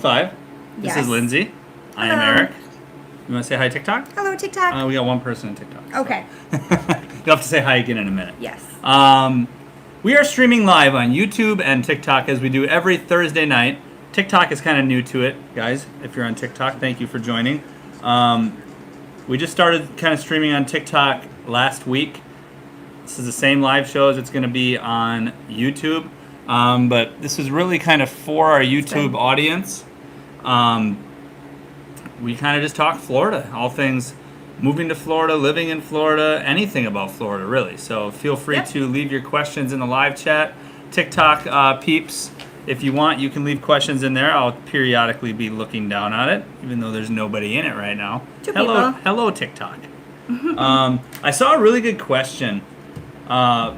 5. This Yes. is Lindsay. I am Hello. Eric. You want to say hi, TikTok? Hello, TikTok. We got one person in TikTok. So. Okay. You'll have to say hi again in a minute. Yes. We are streaming live on YouTube and TikTok as we do every Thursday night. TikTok is kind of new to it, guys. If you're on TikTok, thank you for joining. We just started kind of streaming on TikTok last week. This is the same live show as it's going to be on YouTube. But this is really kind of for our YouTube audience. We kind of just talk Florida, all things moving to Florida, living in Florida, anything about Florida, really. So feel free to leave your questions in the live chat. TikTok peeps, if you want, you can leave questions in there. I'll periodically be looking down on it, even though there's nobody in it right now. Hello, TikTok. I saw a really good question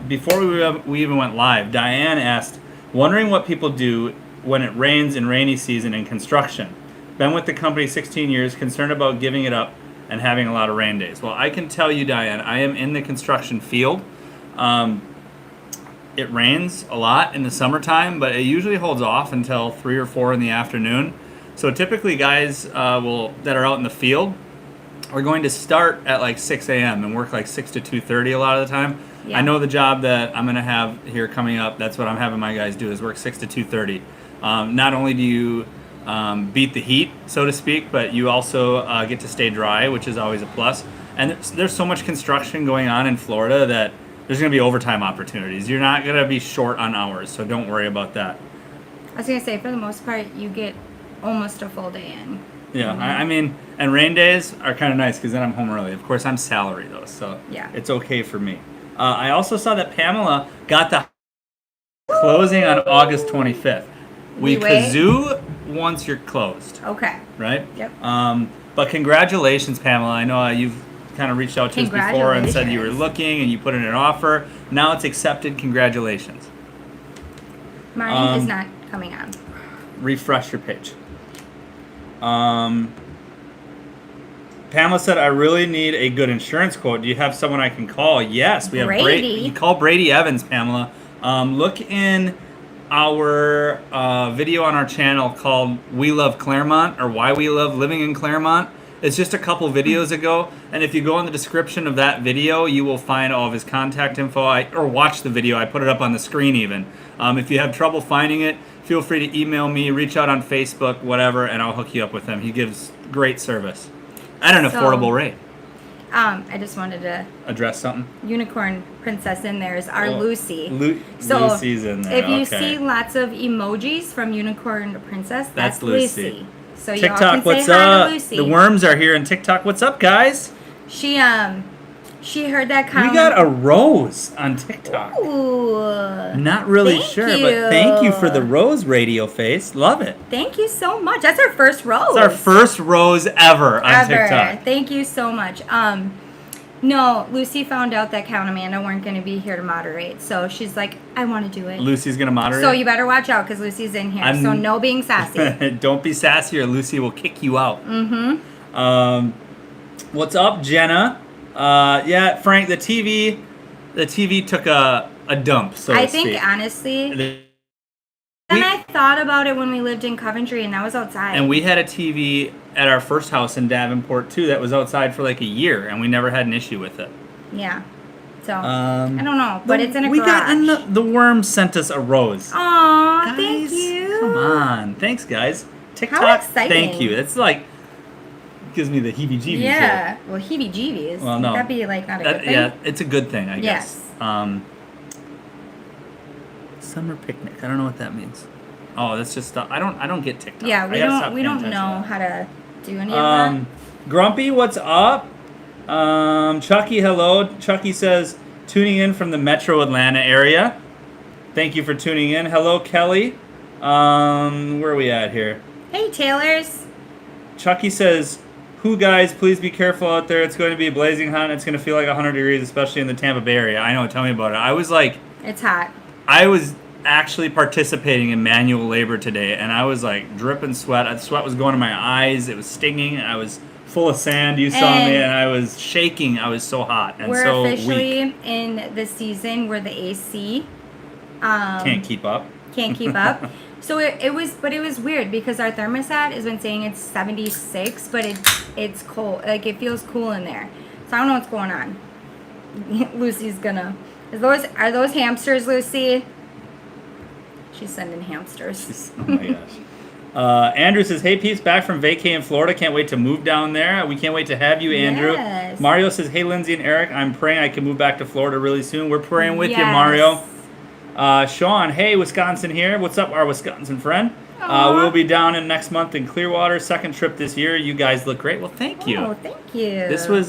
before we even went live. Diane asked, wondering what people do when it rains in rainy season in construction. Been with the company 16 years, concerned about giving it up and having a lot of rain days. Well, I can tell you, Diane, I am in the construction field. It rains a lot in the summertime, but it usually holds off until 3 or 4 in the afternoon. So typically guys that are out in the field are going to start at like 6 a.m. and work like 6 to 2:30 a lot of the time. Yeah. I know the job that I'm going to have here coming up, that's what I'm having my guys do, is work 6 to 2:30. Not only do you beat the heat, so to speak, but you also get to stay dry, which is always a plus. And there's so much construction going on in Florida that there's going to be overtime opportunities. You're not going to be short on hours, so don't worry about that. I was going to say, for the most part, you get almost a full day in. Yeah, I mean, and rain days are kind of nice because then I'm home early. Of course, I'm salary, though, so it's okay for me. I also saw that Pamela got the closing on August 25th. We kazoo once you're closed. Okay. Right? Yep. But congratulations, Pamela. I know you've kind of reached out to us before and said you were looking and you put in an offer. Now it's accepted. Congratulations. Mine is not coming on. Refresh your page. Pamela said, I really need a good insurance quote. Do you have someone I can call? Yes, we have Brady. You call Brady Evans, Pamela. Look in our video on our channel called We Love Clermont, or Why We Love Living in Clermont. It's just a couple videos ago, and if you go in the description of that video, you will find all of his contact info, or watch the video. I put it up on the screen even. If you have trouble finding it, feel free to email me, reach out on Facebook, whatever, and I'll hook you up with him. He gives great service at an affordable rate. I just wanted to address something. Unicorn Princess in there is our Lucy. Lucy's in there. If you see lots of emojis from Unicorn Princess, that's Lucy. So TikTok, y'all can what's say hi up? to Lucy. The worms are here in TikTok. What's up, guys? She heard that comment. We got a rose on TikTok. Ooh. Not really sure, but thank you for the rose, Radio Face. Love it. Thank you so much. That's our first rose. It's our first rose ever on TikTok. Thank you so much. No, Lucy found out that Cal and Amanda weren't going to be here to moderate, so she's like, I want to do it. Lucy's going to moderate? So you better watch out because Lucy's in here, so no being sassy. Don't be sassy or Lucy will kick you out. Mm-hmm. What's up, Jenna? Yeah, Frank, the TV took a dump, so to speak. I think, honestly, and I thought about it when we lived in Coventry, and that was outside. And we had a TV at our first house in Davenport, too, that was outside for like a year, and we never had an issue with it. Yeah. So, I don't know, but it's in a garage. And the worm sent us a rose. Aw, thank you. Come on. Thanks, guys. TikTok, how exciting. Thank you. It's like, gives me the heebie-jeebies. Yeah. Well, heebie-jeebies. Well, no. That'd be like not a good thing. Yeah, it's a good thing, I guess. Yes. Summer picnic. I don't know what that means. Oh, that's just stuff. I don't get TikTok. Yeah, we don't know how to do any of that. Grumpy, what's up? Chucky, hello. Chucky says, tuning in from the Metro Atlanta area. Thank you for tuning in. Hello, Kelly. Where are we at here? Hey, Taylors. Chucky says, who guys, please be careful out there. It's going to be blazing hot and it's going to feel like 100 degrees, especially in the Tampa Bay area. I know, tell me about it. I was like... It's hot. I was actually participating in manual labor today, and I was like dripping sweat. The sweat was going to my eyes. It was stinging. I was full of sand. You saw me, and I was shaking. I was so hot and so weak. We're officially in the season where the AC can't keep up. So it was weird because our thermostat has been saying it's 76, but it's cold. Like it feels cool in there. So I don't know what's going on. Lucy's gonna. Are those hamsters, Lucy? She's sending hamsters. Oh my gosh. Andrew says, "Hey peeps, back from vacay in Florida. Can't wait to move down there. We can't wait to have you, Andrew." Yes. Mario says, "Hey Lindsay and Eric, I'm praying I can move back to Florida really soon. We're praying with you, Yes. Mario." Sean, "Hey Wisconsin here. What's up, our Wisconsin friend? We'll be down in next month in Clearwater. Second trip this year. You guys look great." Well, thank you. Oh, thank you. This was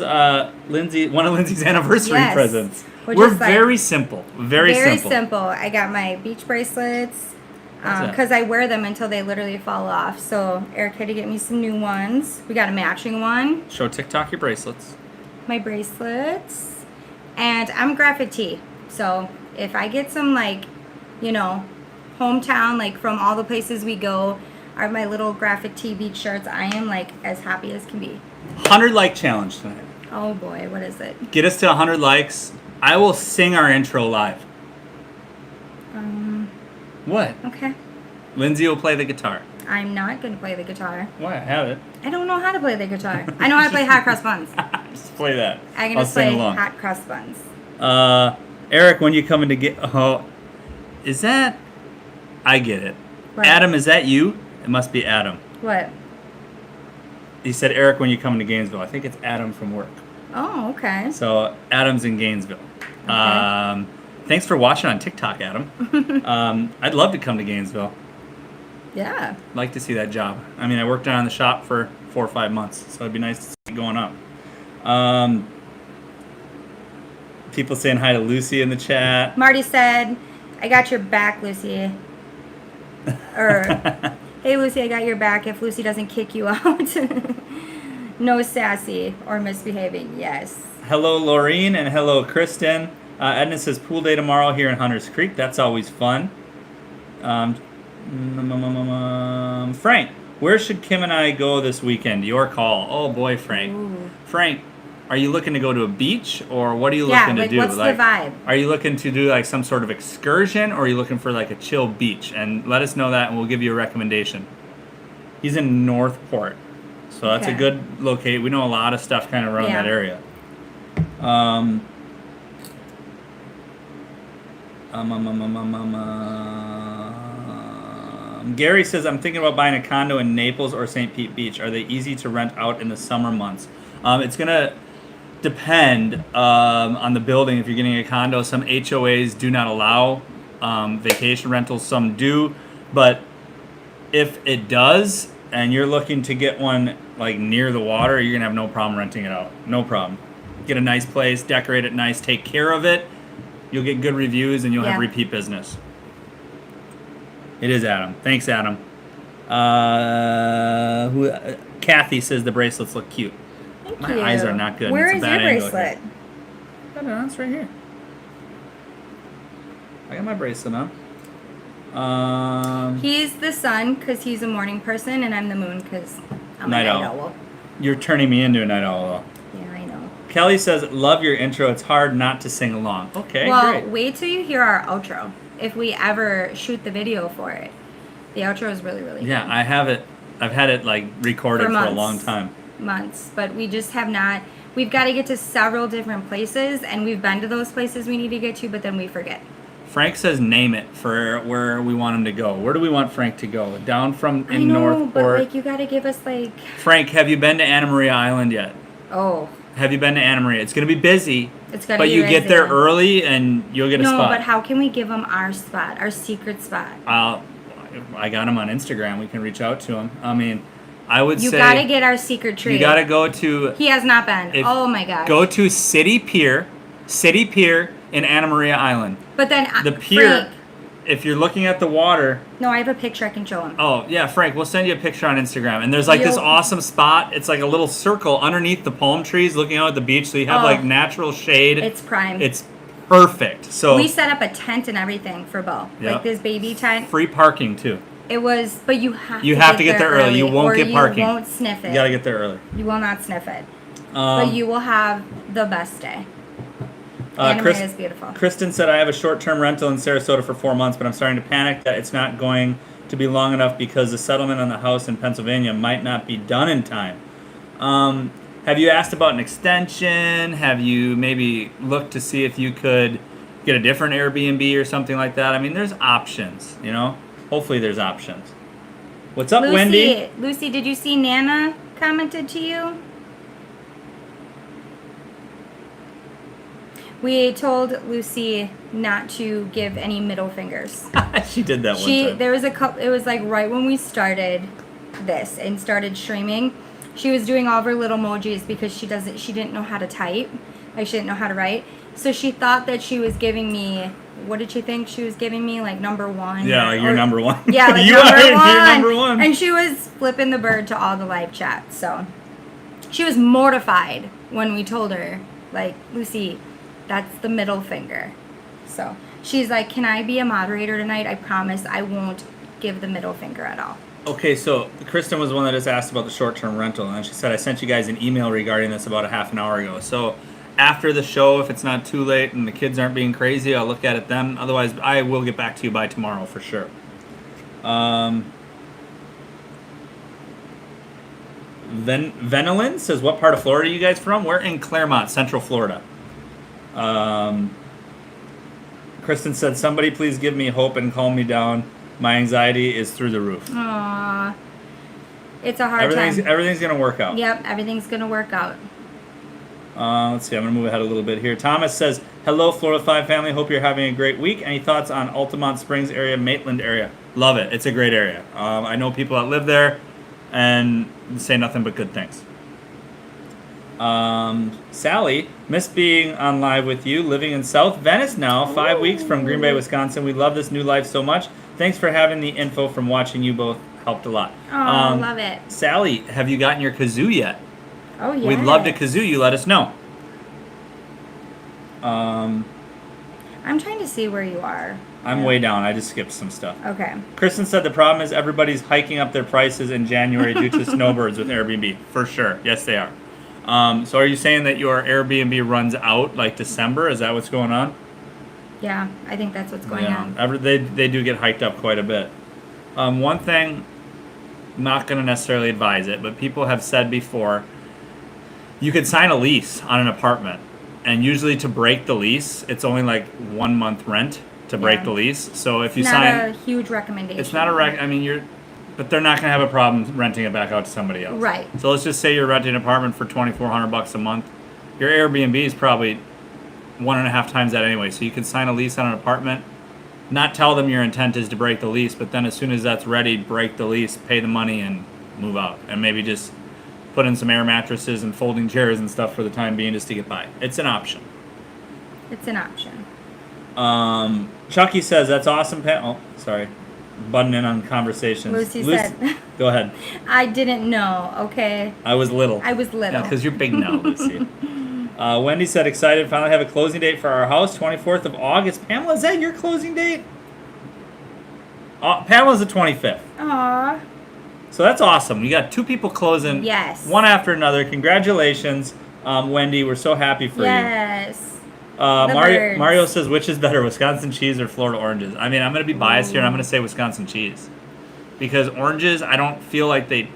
Lindsay, one of Lindsay's anniversary Yes. presents. Which We're is like- very simple. Very simple. I got my beach bracelets What's that? because I wear them until they literally fall off. So Eric had to get me some new ones. We got a matching one. Show TikTok your bracelets. My bracelets, and I'm graphic tee. So if I get some hometown, like from all the places we go, are my little graphic tee beach shirts. I am like as happy as can be. 100 like challenge tonight. Oh boy, what is it? Get us to 100 likes. I will sing our intro live. What? Okay. Lindsay will play the guitar. I'm not gonna play the guitar. Why? I have it. I don't know how to play the guitar. I know how to play hot cross buns. Just play that. I can I'll just sing play along. hot cross buns. Eric, when you coming to get? Oh, is that? I get it. What? Adam, is that you? It must be Adam. What? He said, "Eric, when you coming to Gainesville?" I think it's Adam from work. Oh, okay. So Adam's in Gainesville. Thanks for watching on TikTok, Adam. I'd love to come to Gainesville. Yeah. Like to see that job. I mean, I worked down in the shop for 4 or 5 months, so it'd be nice to see it going up. People saying hi to Lucy in the chat. Marty said, "I got your back, Lucy." Or, "Hey, Lucy, I got your back if Lucy doesn't kick you out." No sassy or misbehaving. Yes. Hello, Laureen, and hello, Kristen. Edna says, "Pool day tomorrow here in Hunters Creek." That's always fun. Frank, where should Kim and I go this weekend? Your call. Oh boy, Frank. Ooh. Frank, are you looking to go to a beach, or what are you looking to do? What's the vibe? Are you looking to do like some sort of excursion, or are you looking for like a chill beach? And let us know that, and we'll give you a recommendation. He's in Northport, so that's a Okay. good location. We know a lot of stuff kind of around Yeah. that area. Gary says, "I'm thinking about buying a condo in Naples or St. Pete Beach. Are they easy to rent out in the summer months?" It's going to depend on the building. If you're getting a condo, some HOAs do not allow vacation rentals. Some do. But if it does, and you're looking to get one like near the water, you're going to have no problem renting it out. No problem. Get a nice place, decorate it nice, take care of it. You'll get good reviews, and you'll have repeat business. It is Adam. Thanks, Adam. Kathy says the bracelets look cute. Thank My you. eyes are not good. Where It's a is bad your angle bracelet? I don't know, it's right here. I got my bracelet on. He's the sun because he's a morning person, and I'm the moon because I'm Night a night owl. owl. You're turning me into a night owl, though. Yeah, I know. Kelly says, "Love your intro. It's hard not to sing along." Okay, Well, great. wait till you hear our outro. If we ever shoot the video for it, the outro is really, really Yeah, good. I have it. I've had it like recorded for a months. long time. Months, but we just have not. We've got to get to several different places, and we've been to those places we need to get to, but then we forget. Frank says, "Name it for where we want him to go." Where do we want Frank to go? Down from I in know, Northport. but like you got to give us like. Frank, have you been to Anna Maria Island yet? Oh, Have you been to Anna Maria? It's going to be busy. it's gonna. But be you get there busy. early and you'll get a No, spot. but how can we give them our spot, our secret spot? I got him on Instagram. We can reach out to him. I mean, I would You say got to get our secret tree. you got to go to He has not been. If- Oh my god. go to City Pier in Anna Maria Island. But then The pier. Frank, If you're looking at the water, no, I have a picture I can show him. oh yeah, Frank, we'll send you a picture on Instagram. And there's like this You'll- awesome spot. It's like a little circle underneath the palm trees, looking out at the beach. So you have Oh. like natural shade. It's prime. It's perfect. So We set up a tent and everything for Bo. Yep. Like this baby tent. free parking too. It was, but you have You to have to get there early. You won't or get parking. You won't sniff it. You gotta get there early. You will not sniff it. But you will have the best day. Anna Maria is beautiful. Kristen said, "I have a short-term rental in Sarasota for 4 months, but I'm starting to panic that it's not going to be long enough because the settlement on the house in Pennsylvania might not be done in time. Have you asked about an extension? Have you maybe looked to see if you could get a different Airbnb or something like that? I mean, there's options, you know? Hopefully there's options. What's up, Wendy? Lucy, did you see Nana commented to you? We told Lucy not to give any middle fingers. She did that one time. There was a couple. It was like right when we started this and started streaming. She was doing all of her little emojis because she didn't know how to type. Like, she didn't know how to write. So she thought that she was giving me, what did she think she was giving me? Like number one? Yeah, like you're number one. Yeah, like you number one. And she was flipping the bird to all the live chats. So she was mortified when we told her, like, Lucy, that's the middle finger. So she's like, can I be a moderator tonight? I promise I won't give the middle finger at all. Okay, so Kristen was the one that just asked about the short-term rental, and she said, I sent you guys an email regarding this about a half an hour ago. So after the show, if it's not too late and the kids aren't being crazy, I'll look at it then. Otherwise, I will get back to you by tomorrow for sure. Venelin says, what part of Florida are you guys from? We're in Clermont, Central Florida. Kristen said, somebody please give me hope and calm me down. My anxiety is through the roof. Aww. It's a hard time. Everything's going to work out. Yep, everything's going to work out. Let's see, I'm going to move ahead a little bit here. Thomas says, hello, Florida 5 family. Hope you're having a great week. Any thoughts on Altamont Springs area, Maitland area? Love it. It's a great area. I know people that live there and say nothing but good things. Sally, miss being on live with you, living in South Venice now, 5 weeks from Green Bay, Wisconsin. We love this new life so much. Thanks for having the info from watching you both. Helped a lot. Oh, love it. Sally, have you gotten your kazoo yet? Oh, yeah. We'd love to kazoo you. Let us know. I'm trying to see where you are. I'm way down. I just skipped some stuff. Okay. Kristen said the problem is everybody's hiking up their prices in January due to snowbirds with Airbnb. For sure. Yes, they are. So are you saying that your Airbnb runs out like December? Is that what's going on? Yeah, I think that's what's going on. They do get hiked up quite a bit. One thing, not going to necessarily advise it, but people have said before, you could sign a lease on an apartment, and usually to break the lease, it's only like 1 month rent to break the lease. So if you sign, it's not a huge recommendation. It's not but they're not going to have a problem renting it back out to somebody else. Right. So let's just say you're renting an apartment for $2,400 a month. Your Airbnb is probably 1.5 times that anyway. So you can sign a lease on an apartment, not tell them your intent is to break the lease, but then as soon as that's ready, break the lease, pay the money, and move out. And maybe just put in some air mattresses and folding chairs and stuff for the time being just to get by. It's an option. It's an option. Chucky says, that's awesome, Pat. Oh, sorry. Button in on conversations. Lucy said, go ahead. I didn't know, okay? I was little. Yeah, because you're big now, Lucy. Wendy said, excited, finally have a closing date for our house, 24th of August. Pamela, is that your closing date? Pamela's the 25th. Aww. So that's awesome. We got 2 people closing. Yes. One after another. Congratulations, Wendy. We're so happy for you. Yes. Mario says, which is better, Wisconsin cheese or Florida oranges? I mean, I'm going to be biased here, and I'm going to say Wisconsin cheese. Because oranges, I don't feel like they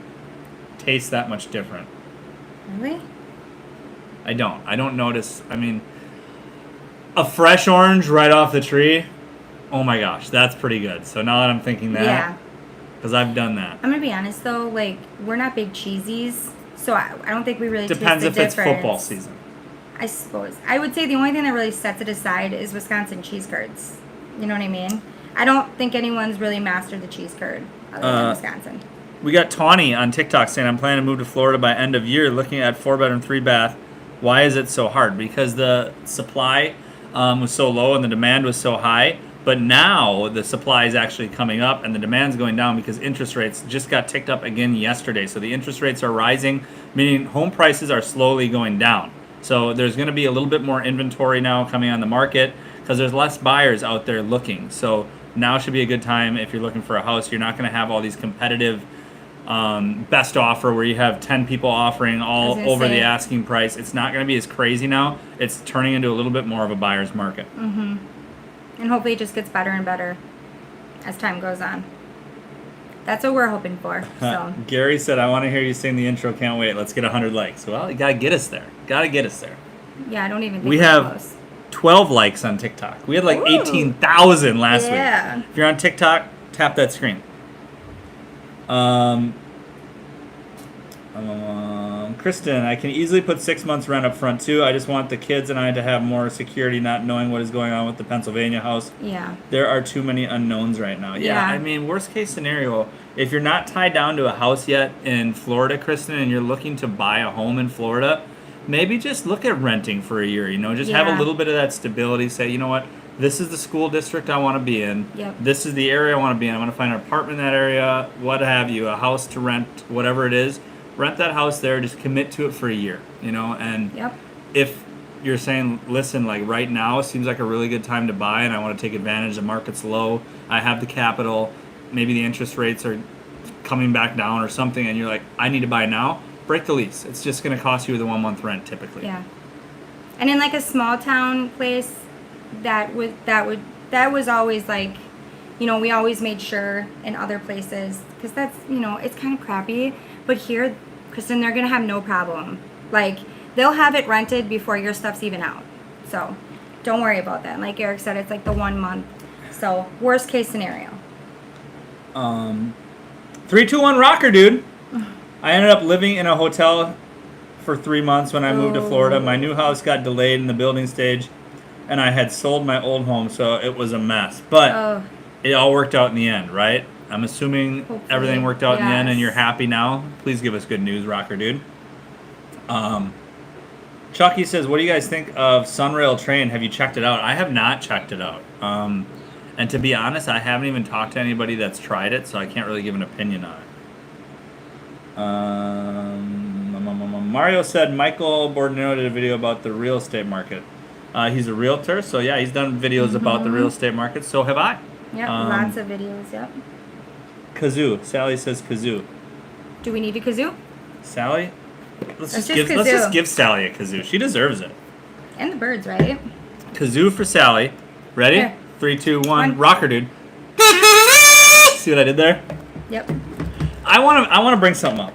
taste that much different. Really? I don't notice. I mean, a fresh orange right off the tree, oh my gosh, that's pretty good. So now that I'm thinking that, yeah, because I've done that. I'm going to be honest, though, like, we're not big cheesies, so I don't think we really Depends taste the if difference. it's football season. I suppose. I would say the only thing that really sets it aside is Wisconsin cheese curds. You know what I mean? I don't think anyone's really mastered the cheese curd other than Wisconsin. We got Tawny on TikTok saying, I'm planning to move to Florida by end of year, looking at 4-bedroom, 3-bath. Why is it so hard? Because the supply was so low and the demand was so high. But now the supply is actually coming up and the demand's going down because interest rates just got ticked up again yesterday. So the interest rates are rising, meaning home prices are slowly going down. So there's going to be a little bit more inventory now coming on the market because there's less buyers out there looking. So now should be a good time if you're looking for a house. You're not going to have all these competitive best offer where you have 10 people offering all over the asking price. It's not going to be as crazy now. It's turning into a little bit more of a buyer's market. Mm-hmm. And hopefully it just gets better and better as time goes on. That's what we're hoping for. So Gary said, I want to hear you sing the intro. Can't wait. Let's get 100 likes. Well, you got to get us there. Got to get us there. yeah, I don't even think We we're have close. 12 likes on TikTok. We had like Ooh. 18,000 last week. Yeah. If you're on TikTok, tap that screen. Kristen, I can easily put 6 months rent up front too. I just want the kids and I to have more security, not knowing what is going on with the Pennsylvania house. Yeah. There are too many unknowns right now. Yeah, Yeah. I mean, worst case scenario, if you're not tied down to a house yet in Florida, Kristen, and you're looking to buy a home in Florida, maybe just look at renting for a year. Just have a Yeah. little bit of that stability. Say, you know what? This is the school district I want to be in. Yep. This is the area I want to be in. I want to find an apartment in that area, what have you, a house to rent, whatever it is. Rent that house there. Just commit to it for a year, And Yep. if you're saying, listen, like right now seems like a really good time to buy and I want to take advantage, the market's low, I have the capital, maybe the interest rates are coming back down or something, and you're like, I need to buy now, break the lease. It's just going to cost you the 1 month rent typically. Yeah. And in like a small town place, that was always like, we always made sure in other places, because that's, it's kind of crappy, but here, Kristen, they're gonna have no problem. Like, they'll have it rented before your stuff's even out. So don't worry about that. And like Eric said, it's like the 1 month. So worst case scenario. 321 rocker, dude. I ended up living in a hotel for 3 months when I moved to Florida. My new house got delayed in the building stage, and I had sold my old home, so it was a mess. But it all worked out in the end, right? I'm assuming Hopefully. everything worked out in the end and Yes. you're happy now. Please give us good news, rocker dude. Chucky says, what do you guys think of Sunrail train? Have you checked it out? I have not checked it out. And to be honest, I haven't even talked to anybody that's tried it, so I can't really give an opinion on it. Mario said Michael Bordenero did a video about the real estate market. He's a realtor, so yeah, he's done videos about the real estate market. So have I. Yep, lots of videos, yep. Kazoo. Sally says kazoo. Do we need a kazoo? Sally? Let's just just give Sally a kazoo. She deserves it. And the birds, right? Kazoo for Sally. Ready? Here. 3, 2, 1. One. Rocker, dude. See what I did there? Yep. I want to bring something up.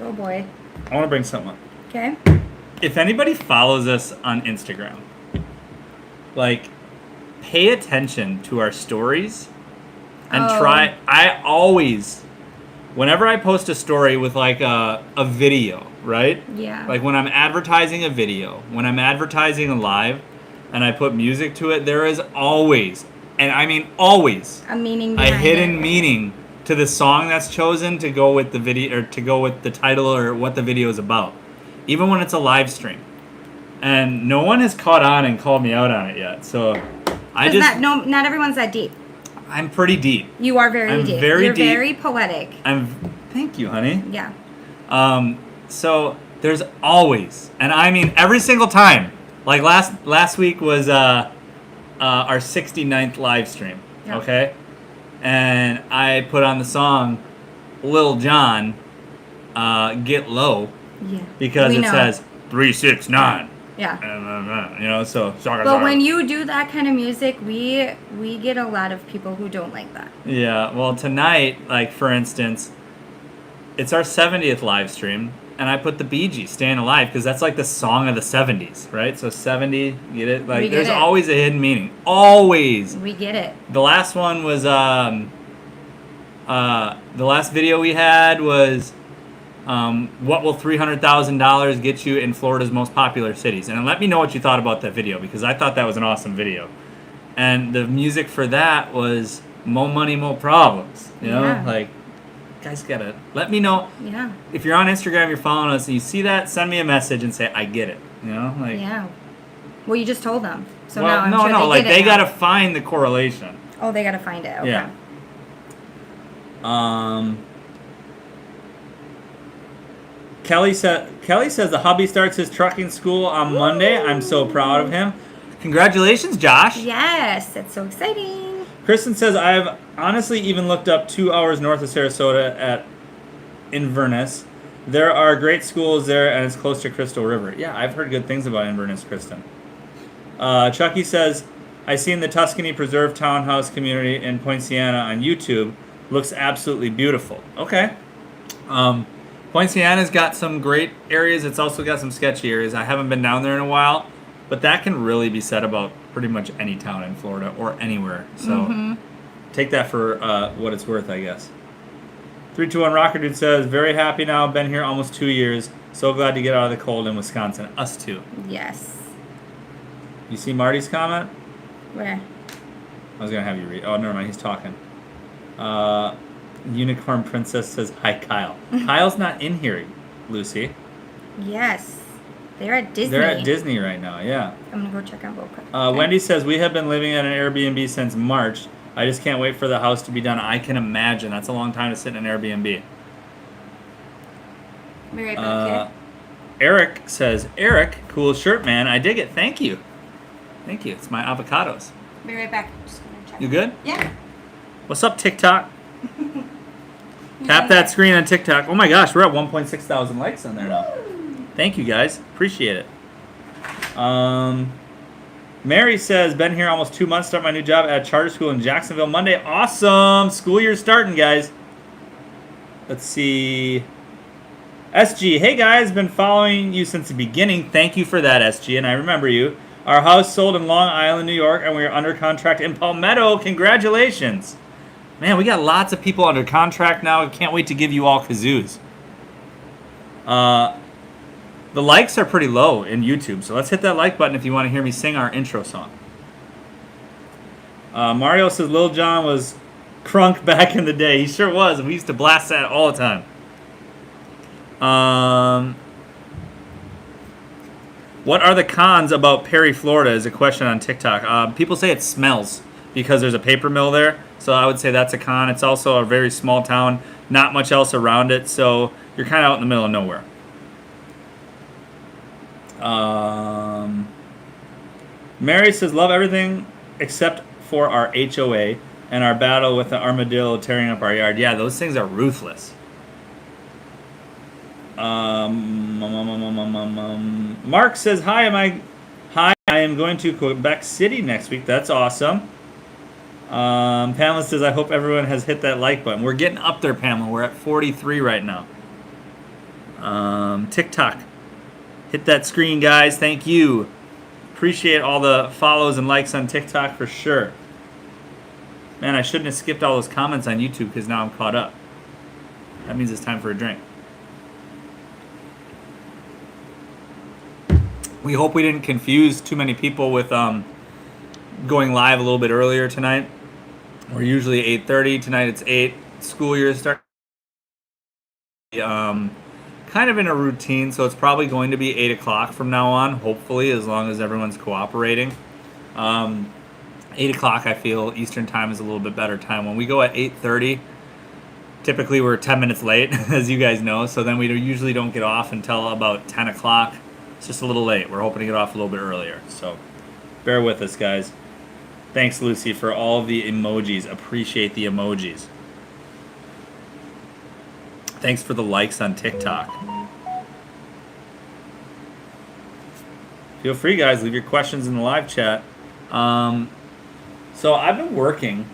Oh boy. I want to bring something up. Okay. If anybody follows us on Instagram, like, pay attention to our stories and try. I always, whenever I post a story with like a video, right? Yeah. Like when I'm advertising a video, when I'm advertising a live, and I put music to it, there is always, and I mean always, a meaning a behind hidden it. meaning to the song that's chosen to go with the video, or to go with the title or what the video is about, even when it's a live stream. And no one has caught on and called me out on it yet. So I just not everyone's that deep. I'm pretty deep. You are very I'm deep. very You're deep. very poetic. Thank you, honey. Yeah. So there's always, and I mean every single time. Like last week was our 69th live stream. Yep. Okay, and I put on the song Lil Jon, Get Low, Yeah. because We it know. says 369. Yeah. So But when you do that kind of music, we get a lot of people who don't like that. Yeah, well, tonight, like, for instance, it's our 70th live stream, and I put the Bee Gees, Staying Alive, because that's, like, the song of the 70s, right? So 70, get it? Like, We get there's it. always a hidden meaning. Always. We get it. The last one was, the last video we had was, what will $300,000 get you in Florida's most popular cities? And let me know what you thought about that video, because I thought that was an awesome video. And the music for that was Mo Money, Mo Problems. You know, Yeah. like, guys gotta let me know. Yeah. If you're on Instagram, you're following us, and you see that, send me a message and say, I get it. You know, like, Yeah. Well, you just told them. So well, now I'm no, sure no, they like, get it they now. gotta find the correlation. Oh, they gotta find it. Okay. Yeah. Kelly says the hubby starts his trucking school on Monday. I'm so proud of him. Congratulations, Josh. Yes, that's so exciting. Kristen says, I've honestly even looked up 2 hours north of Sarasota at Inverness. There are great schools there, and it's close to Crystal River. Yeah, I've heard good things about Inverness, Kristen. Chucky says, I seen the Tuscany Preserve Townhouse community in Poinciana on YouTube. Looks absolutely beautiful. Okay. Poinciana's got some great areas. It's also got some sketchy areas. I haven't been down there in a while, but that can really be said about pretty much any town in Florida or anywhere. So take that for what it's worth, I guess. 321 Rocker Dude says, very happy now. Been here almost 2 years. So glad to get out of the cold in Wisconsin. Us too. Yes. You see Marty's comment? Where? I was going to have you read. Oh, never mind. He's talking. Unicorn Princess says, hi, Kyle. Kyle's not in here, Lucy. Yes. They're at Disney. They're at Disney right now, yeah. I'm going to go check out real quick. Wendy says, we have been living at an Airbnb since March. I just can't wait for the house to be done. I can imagine. That's a long time to sit in an Airbnb. Be right back here. Eric says, Eric, cool shirt, man. I dig it. Thank you. Thank you. It's my avocados. Be right back. Just gonna check. You good? Yeah. What's up, TikTok? Tap that screen on TikTok. Oh my gosh, we're at 1.6 thousand likes on there now. Thank you guys. Appreciate it. Mary says, been here almost 2 months, start my new job at charter school in Jacksonville Monday. Awesome. School year starting, guys. Let's see. SG, hey guys, been following you since the beginning. Thank you for that, SG, and I remember you. Our house sold in Long Island, New York, and we are under contract in Palmetto. Congratulations. Man, we got lots of people under contract now. I can't wait to give you all kazoos. The likes are pretty low in YouTube, so let's hit that like button if you want to hear me sing our intro song. Mario says Lil Jon was crunk back in the day. He sure was. We used to blast that all the time. What are the cons about Perry, Florida is a question on TikTok. People say it smells because there's a paper mill there. So I would say that's a con. It's also a very small town, not much else around it. So you're kind of out in the middle of nowhere. Mary says, love everything except for our HOA and our battle with the armadillo tearing up our yard. Yeah, those things are ruthless. Mark says, hi, I am going to Quebec City next week. That's awesome. Pamela says, I hope everyone has hit that like button. We're getting up there, Pamela. We're at 43 right now. TikTok. Hit that screen, guys. Thank you. Appreciate all the follows and likes on TikTok for sure. Man, I shouldn't have skipped all those comments on YouTube because now I'm caught up. That means it's time for a drink. We hope we didn't confuse too many people with going live a little bit earlier tonight. We're usually 8:30. Tonight it's 8. School year starts. Kind of in a routine, so it's probably going to be 8 o'clock from now on, hopefully, as long as everyone's cooperating. 8 o'clock, I feel, Eastern time is a little bit better time. When we go at 8:30, typically we're 10 minutes late, as you guys know, so then we usually don't get off until about 10 o'clock. It's just a little late. We're hoping to get off a little bit earlier, so bear with us, guys. Thanks, Lucy, for all the emojis. Appreciate the emojis. Thanks for the likes on TikTok. Feel free, guys. Leave your questions in the live chat. So I've been working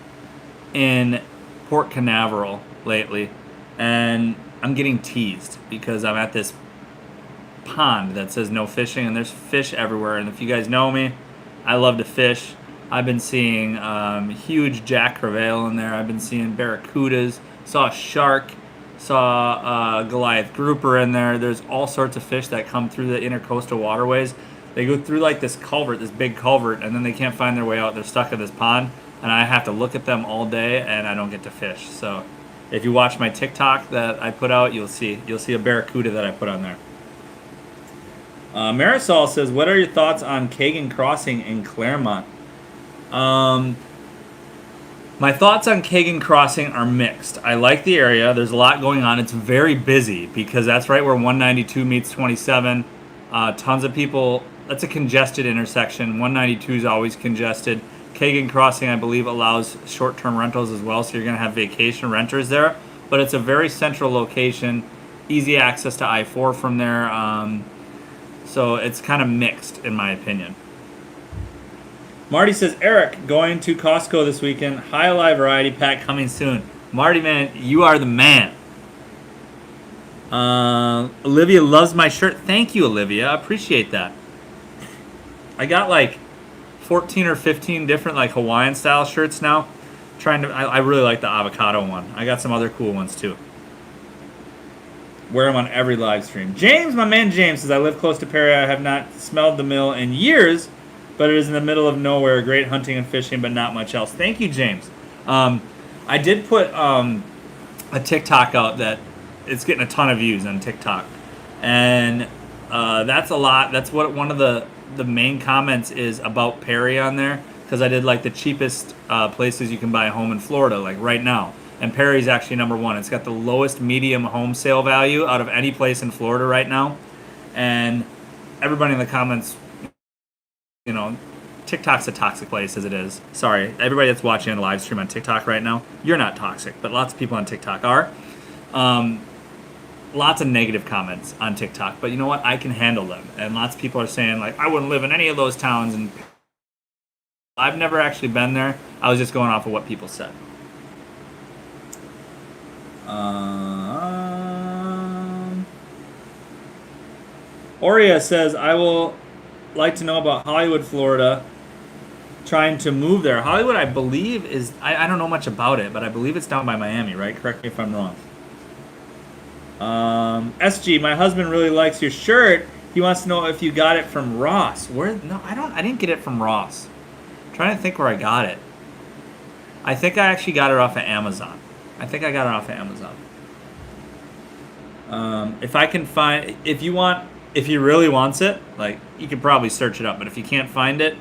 in Port Canaveral lately, and I'm getting teased because I'm at this pond that says no fishing, and there's fish everywhere. And if you guys know me, I love to fish. I've been seeing huge Jack Crevalle in there. I've been seeing barracudas. Saw a shark. Saw a Goliath grouper in there. There's all sorts of fish that come through the intercoastal waterways. They go through like this culvert, this big culvert, and then they can't find their way out. They're stuck in this pond, and I have to look at them all day, and I don't get to fish. So if you watch my TikTok that I put out, you'll see a barracuda that I put on there. Marisol says, what are your thoughts on Kagan Crossing in Clermont? My thoughts on Kagan Crossing are mixed. I like the area. There's a lot going on. It's very busy because that's right where 192 meets 27. Tons of people. That's a congested intersection. 192 is always congested. Kagan Crossing, I believe, allows short-term rentals as well, so you're going to have vacation renters there. But it's a very central location. Easy access to I-4 from there. So it's kind of mixed, in my opinion. Marty says, Eric, going to Costco this weekend. High Alive variety pack coming soon. Marty, man, you are the man. Olivia loves my shirt. Thank you, Olivia. I appreciate that. I got like 14 or 15 different like Hawaiian style shirts now. I really like the avocado one. I got some other cool ones too. Wear them on every live stream. James, my man James, says I live close to Perry. I have not smelled the mill in years, but it is in the middle of nowhere. Great hunting and fishing, but not much else. Thank you, James. I did put a TikTok out that it's getting a ton of views on TikTok, and that's a lot. That's what one of the main comments is about Perry on there, because I did like the cheapest places you can buy a home in Florida, like right now. And Perry's actually number one. It's got the lowest medium home sale value out of any place in Florida right now. And everybody in the comments, you know, TikTok's a toxic place as it is. Sorry, everybody that's watching on live stream on TikTok right now, you're not toxic, but lots of people on TikTok are. Lots of negative comments on TikTok, but you know what? I can handle them. And lots of people are saying, like, I wouldn't live in any of those towns. And I've never actually been there. I was just going off of what people said. Aurea says, I will like to know about Hollywood, Florida, trying to move there. Hollywood, I believe, is, I don't know much about it, but I believe it's down by Miami, right? Correct me if I'm wrong. SG, my husband really likes your shirt. He wants to know if you got it from Ross. Where? No, I didn't get it from Ross. I'm trying to think where I got it. I think I actually got it off of Amazon. If I can find, if he really wants it, like, you could probably search it up. But if you can't find it,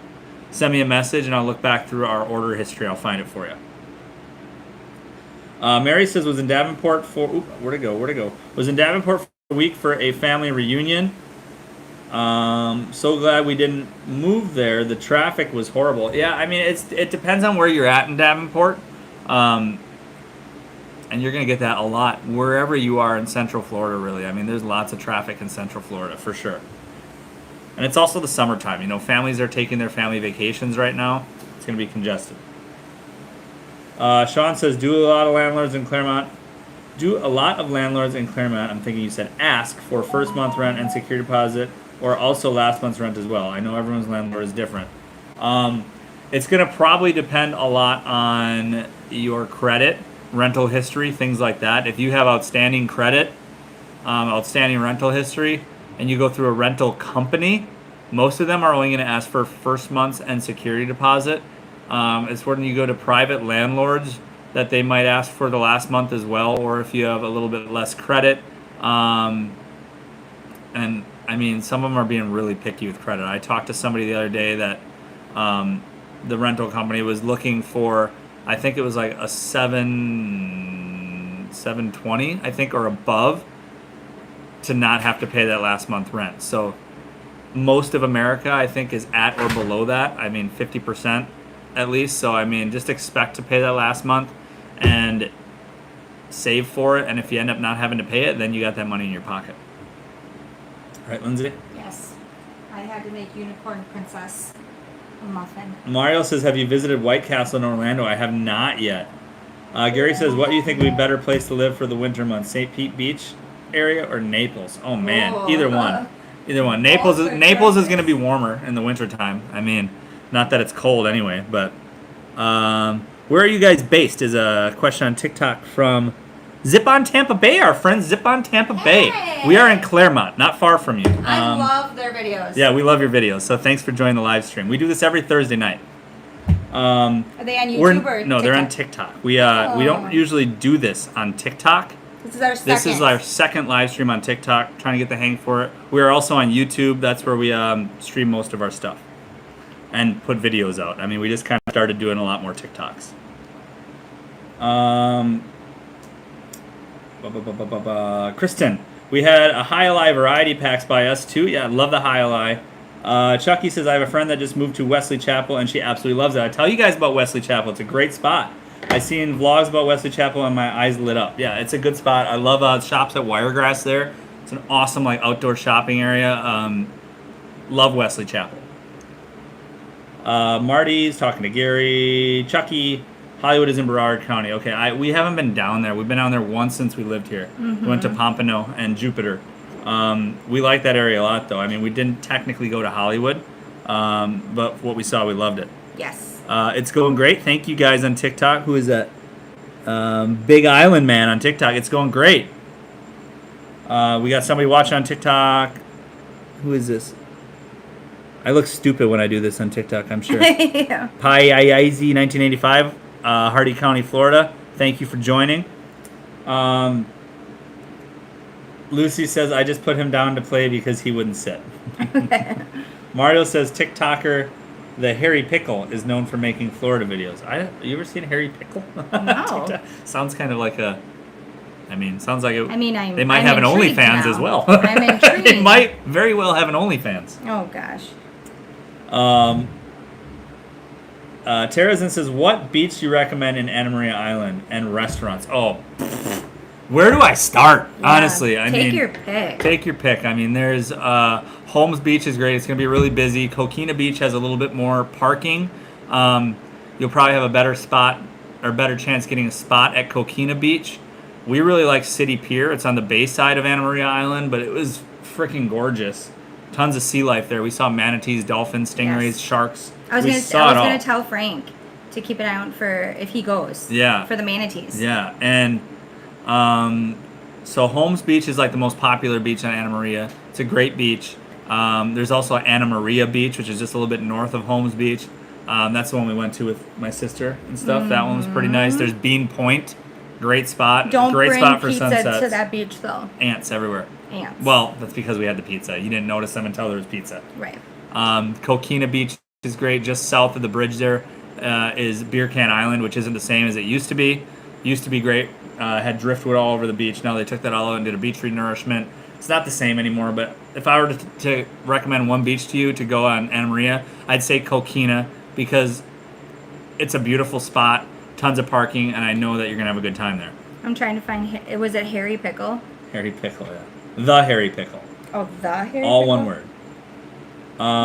send me a message and I'll look back through our order history. I'll find it for you. Mary says, was in Davenport for, where'd it go? Was in Davenport for a week for a family reunion. So glad we didn't move there. The traffic was horrible. Yeah, I mean, it depends on where you're at in Davenport. And you're going to get that a lot wherever you are in Central Florida, really. I mean, there's lots of traffic in Central Florida, for sure. And it's also the summertime. You know, families are taking their family vacations right now. It's going to be congested. Sean says, do a lot of landlords in Clermont, I'm thinking you said ask for first month rent and security deposit, or also last month's rent as well. I know everyone's landlord is different. It's going to probably depend a lot on your credit, rental history, things like that. If you have outstanding credit, outstanding rental history, and you go through a rental company, most of them are only going to ask for first month's and security deposit. It's when you go to private landlords that they might ask for the last month as well, or if you have a little bit less credit. And I mean, some of them are being really picky with credit. I talked to somebody the other day that the rental company was looking for, I think it was like a 720, I think, or above, to not have to pay that last month rent. So most of America, I think, is at or below that. I mean, 50%. At least. So I mean, just expect to pay that last month and save for it, and if you end up not having to pay it, then you got that money in your pocket. Right, Lindsay? Yes. I had to make Unicorn Princess a muffin. Mario says, have you visited White Castle in Orlando? I have not yet. Gary says, what do you think would be a better place to live for the winter months, St. Pete Beach area or Naples? Oh man, either one. Naples is going to be warmer in the wintertime. I mean, not that it's cold anyway, but where are you guys based is a question on TikTok from Zip on Tampa Bay, our friends Zip on Tampa Bay. We are in Clermont, not far from you. I love their videos. Yeah, we love your videos, so thanks for joining the live stream. We do this every Thursday night. Are they on YouTube or No, TikTok? they're on TikTok. We don't usually do this on TikTok. This is our second. This is our second live stream on TikTok, trying to get the hang for it. We are also on YouTube. That's where we stream most of our stuff and put videos out. I mean, we just kind of started doing a lot more TikToks. Kristen, we had a High Ally variety packs by us too. Yeah, I love the High Ally. Chucky says, I have a friend that just moved to Wesley Chapel and she absolutely loves it. I tell you guys about Wesley Chapel. It's a great spot. I've seen vlogs about Wesley Chapel and my eyes lit up. Yeah, it's a good spot. I love shops at Wiregrass there. It's an awesome like outdoor shopping area. Love Wesley Chapel. Marty's talking to Gary. Chucky, Hollywood is in Broward County. Okay, we haven't been down there. We've been down there once since we lived here. We went to Pompano and Jupiter. We like that area a lot, though. I mean, we didn't technically go to Hollywood, but what we saw, we loved it. Yes. It's going great. Thank you guys on TikTok. Who is that? Big Island Man on TikTok. It's going great. We got somebody watching on TikTok. Who is this? I look stupid when I do this on TikTok, I'm sure. Yeah. Pi-I-I-Z 1985, Hardy County, Florida. Thank you for joining. Lucy says, I just put him down to play because he wouldn't sit. Mario says, TikToker, the Harry Pickle, is known for making Florida videos. You ever seen Harry Pickle? No. Sounds kind of like sounds like it. They might I'm have an intrigued OnlyFans now. as well. I'm intrigued. They might very well have an OnlyFans. Oh, gosh. Terrazin says, what beach do you recommend in Anna Maria Island and restaurants? Oh, where do I start? Yeah, Honestly, take your pick. Take your pick. I mean, there's Holmes Beach is great. It's going to be really busy. Coquina Beach has a little bit more parking. You'll probably have a better spot or better chance getting a spot at Coquina Beach. We really like City Pier. It's on the bay side of Anna Maria Island, but it was freaking gorgeous. Tons of sea life there. We saw manatees, dolphins, stingrays, Yes. sharks. I was We gonna tell Frank to keep an eye out for if he goes. Yeah. For the manatees. Yeah, and so Holmes Beach is like the most popular beach on Anna Maria. It's a great beach. There's also Anna Maria Beach, which is just a little bit north of Holmes Beach. That's the one we went to with my sister and stuff. That one was pretty nice. There's Bean Point, great spot. Don't great bring spot for pizza sunsets. to that beach though. Ants everywhere. Ants. Well, that's because we had the pizza. You didn't notice them until there was pizza. Right. Coquina Beach is great. Just south of the bridge there is Beer Can Island, which isn't the same as it used to be. Used to be great. Had driftwood all over the beach. Now they took that all out and did a beach renourishment. It's not the same anymore, but if I were to recommend one beach to you to go on Anna Maria, I'd say Coquina because it's a beautiful spot, tons of parking, and I know that you're going to have a good time there. I'm trying to find. Was it Harry Pickle? Harry Pickle, yeah. The Harry Pickle. Oh, the Harry All Pickle? one word.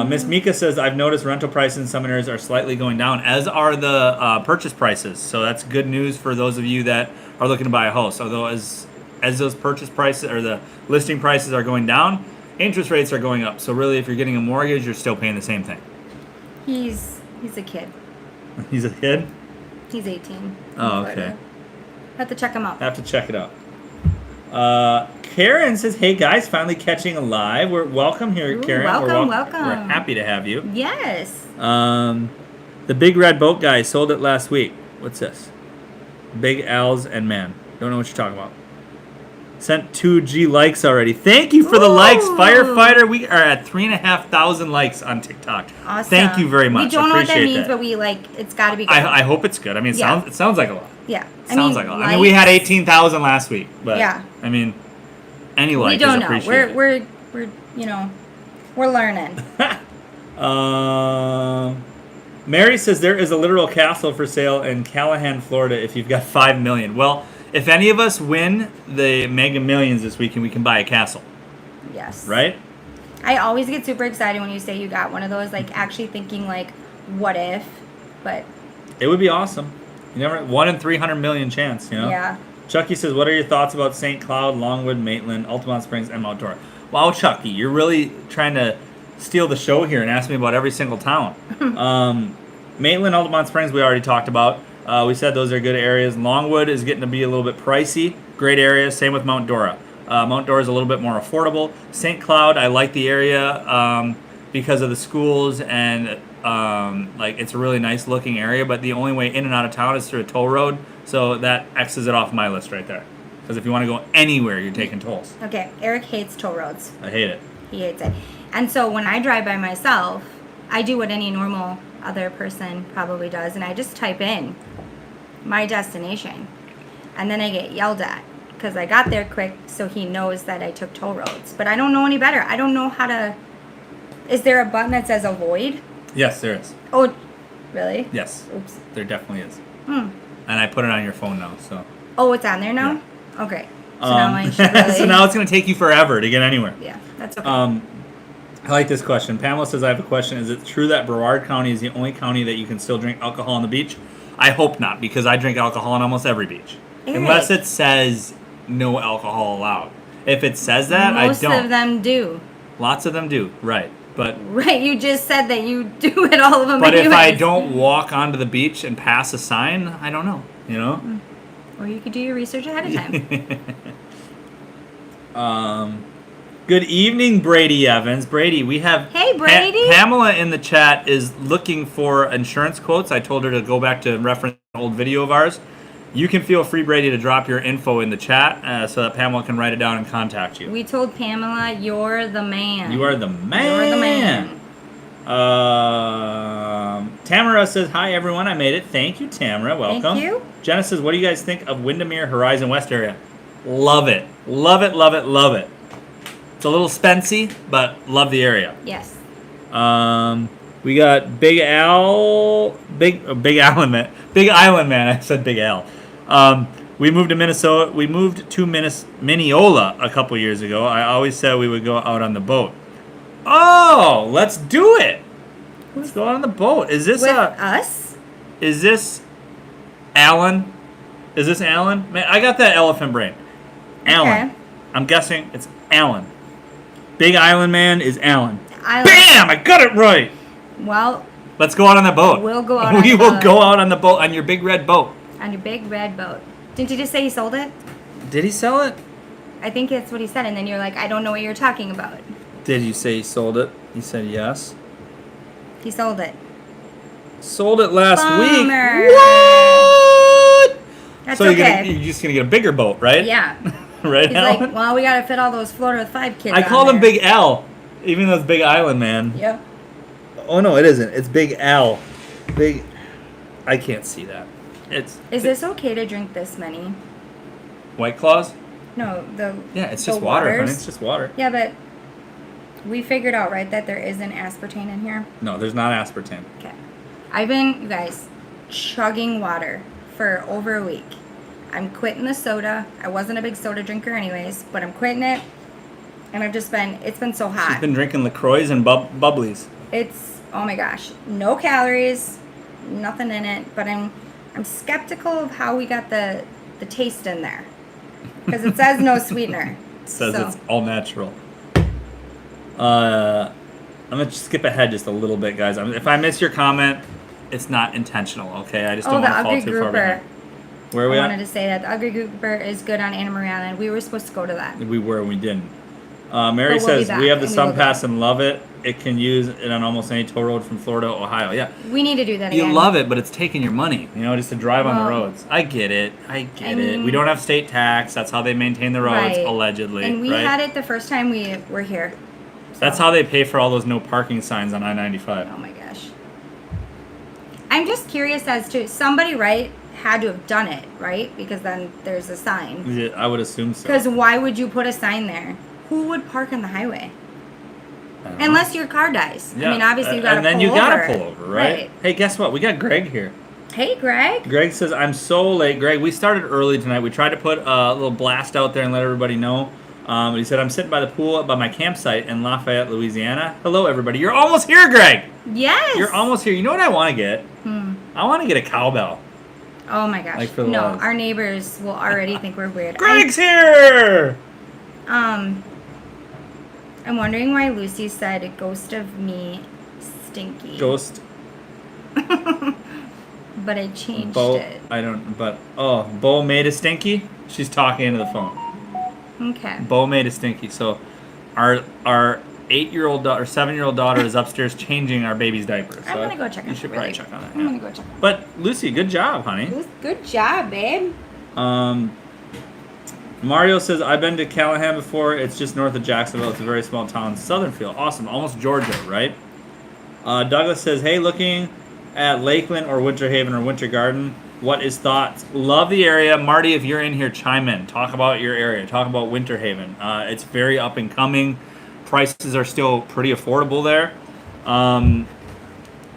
Miss Mika says, I've noticed rental prices in some areas are slightly going down, as are the purchase prices. So that's good news for those of you that are looking to buy a house. Although as those purchase prices or the listing prices are going down, interest rates are going up. So really, if you're getting a mortgage, you're still paying the same thing. He's a kid. He's a kid? He's 18. Oh, okay. Have to check him out. Have to check it out. Karen says, hey guys, finally catching a live. We're welcome here, Ooh, Karen. welcome. We're happy to have you. Yes. The Big Red Boat guy sold it last week. What's this? Big Al's and Man. Don't know what you're talking about. Sent 2G likes already. Thank you for the likes, Firefighter. We are at 3,500 likes on TikTok. Awesome. Thank you very much. We don't know what that Appreciate means, but we it's got to be good. I hope it's good. I mean, it sounds like a lot. Yeah. Sounds like a lot. I mean, we had 18,000 last week, but yeah. I mean, any like we don't is know. appreciated. We're learning. Mary says there is a literal castle for sale in Callahan, Florida. If you've got $5 million, well, if any of us win the Mega Millions this weekend, we can buy a castle. Yes. Right? I always get super excited when you say you got one of those, like actually thinking like, what if? But it would be awesome. You never 1 in 300 million chance, you know? Yeah. Chucky says, what are your thoughts about St. Cloud, Longwood, Maitland, Altamont Springs, and Mount Dora? Wow, Chucky, you're really trying to steal the show here and ask me about every single town. Maitland, Altamont Springs, we already talked about. We said those are good areas. Longwood is getting to be a little bit pricey. Great area. Same with Mount Dora. Mount Dora is a little bit more affordable. St. Cloud, I like the area because of the schools and it's a really nice looking area. But the only way in and out of town is through a toll road, so that X's it off my list right there. Because if you want to go anywhere, you're taking tolls. Okay, Eric hates toll roads. I hate it. He hates it. And so when I drive by myself, I do what any normal other person probably does, and I just type in my destination. And then I get yelled at because I got there quick, so he knows that I took toll roads. But I don't know any better. I don't know how to... Is there a button that says avoid? Yes, there is. Oh, really? Yes. Oops. There definitely is. And I put it on your phone now, so... Oh, it's on there now? Yeah. Okay. So now I should really... So now it's going to take you forever to get anywhere. Yeah, that's okay. I like this question. Pamela says, I have a question. Is it true that Broward County is the only county that you can still drink alcohol on the beach? I hope not, because I drink alcohol on almost every beach. Eric. Unless it says no alcohol allowed. If it says that, Most I don't. of them do. Lots of them do, right. But Right, you just said that you do it all of them But anyways. if I don't walk onto the beach and pass a sign, I don't know, you know? Or you could do your research ahead of time. Good evening, Brady Evans. Brady, we have Hey, Brady. Pamela in the chat is looking for insurance quotes. I told her to go back to reference an old video of ours. You can feel free, Brady, to drop your info in the chat so that Pamela can write it down and contact you. We told Pamela, you're the man. You are the man. You're the man. Tamara says, hi, everyone. I made it. Thank you, Tamara. Welcome. Thank you. Jenna says, what do you guys think of Windermere Horizon West area? Love it. Love it, love it, love it. It's a little spency, but love the area. Yes. We got Big Al, Big Island Man. Big Island Man. I said Big Al. We moved to Minnesota. We moved to Mineola a couple years ago. I always said we would go out on the boat. Oh, let's do it. Let's go out on the boat. Is this With us? Is this Alan? Is this Alan? Man, I got that elephant brain. Alan. Okay. I'm guessing it's Alan. Big Island Man is Alan. Island. Bam! I got it right. Well, let's go out on the boat. We'll go out on We the will boat. go out on the boat, on your big red boat. On your big red boat. Didn't you just say he sold it? Did he sell it? I think that's what he said, and then you're like, I don't know what you're talking about. Did you say he sold it? He said yes. He sold it. Sold it last Bummer. week. What? That's so okay. You're just going to get a bigger boat, right? Yeah. Right, He's Alan? like, well, we got to fit all those Florida 5 kids I on called him there. Big L, even though it's Big Island Man. Yep. Oh, no, it isn't. It's Big L. Big... I can't see that. Is this okay to drink this many? White Claws? No, Yeah, it's the just water, honey. waters. It's just water. Yeah, but we figured out, right, that there isn't aspartame in here? No, there's not aspartame. Okay. I've been, you guys, chugging water for over a week. I'm quitting the soda. I wasn't a big soda drinker anyways, but I'm quitting it. And it's been so hot. She's been drinking LaCroix and bubblies. It's, oh my gosh, no calories, nothing in it, but I'm skeptical of how we got the taste in there. Because it says no sweetener. It says it's all natural. I'm going to skip ahead just a little bit, guys. If I miss your comment, it's not intentional, okay? I just don't want to fall too far behind. Where are we I at? wanted to say that the Ugly Grouper is good on Anna Marie Island. We were supposed to go to that. We were, we didn't. Mary But we'll be says, back, we have the and we Sun will go. Pass and love it. It can use it on almost any toll road from Florida to Ohio. Yeah. We need to do that You again. love it, but it's taking your money, just to drive on the Well, roads. I get it. I get it. mean- We don't have state tax. That's how they maintain the roads, Right. allegedly. And we right? had it the first time we were here. So- That's how they pay for all those no parking signs on I-95. Oh my gosh. I'm just curious as to, somebody, right, had to have done it, right? Because then there's a sign. Yeah, I would assume so. Because why would you put a sign there? Who would park on the highway? I don't know. Unless your car dies. Yeah. I mean, obviously you gotta and then pull you over. gotta pull over, right? Hey, guess what? We got Greg here. Hey, Greg. Greg says, I'm so late. Greg, we started early tonight. We tried to put a little blast out there and let everybody know. He said, I'm sitting by the pool by my campsite in Lafayette, Louisiana. Hello, everybody. You're almost here, Greg. Yes. You're almost here. You know what I want to get? I want to get a cowbell. Oh my gosh. Like for the no, laws. our neighbors will already think we're weird. Greg's here! I'm wondering why Lucy said ghost of me stinky. Ghost. But I changed Bo. it. I don't, but, Bo made a stinky? She's talking into the phone. Okay. Bo made a stinky. So our 8-year-old daughter, 7-year-old daughter is upstairs changing our baby's diaper. So I'm gonna go check on You it. should really. probably check on it. I'm yeah. gonna go check on But Lucy, good job, honey. it. Good job, babe. Mario says, I've been to Callahan before. It's just north of Jacksonville. It's a very small town. Southern feel. Awesome. Almost Georgia, right? Douglas says, hey, looking at Lakeland or Winter Haven or Winter Garden, what is thoughts? Love the area. Marty, if you're in here, chime in. Talk about your area. Talk about Winter Haven. It's very up and coming. Prices are still pretty affordable there.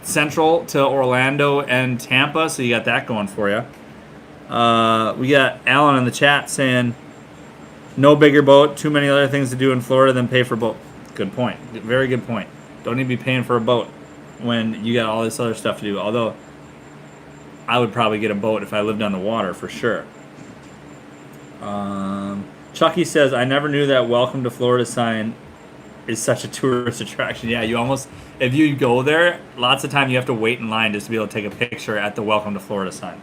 Central to Orlando and Tampa, so you got that going for you. We got Alan in the chat saying, no bigger boat, too many other things to do in Florida than pay for a boat. Good point. Very good point. Don't need to be paying for a boat when you got all this other stuff to do. Although, I would probably get a boat if I lived on the water for sure. Chucky says, I never knew that welcome to Florida sign is such a tourist attraction. Yeah, you almost, if you go there, lots of time you have to wait in line just to be able to take a picture at the welcome to Florida sign.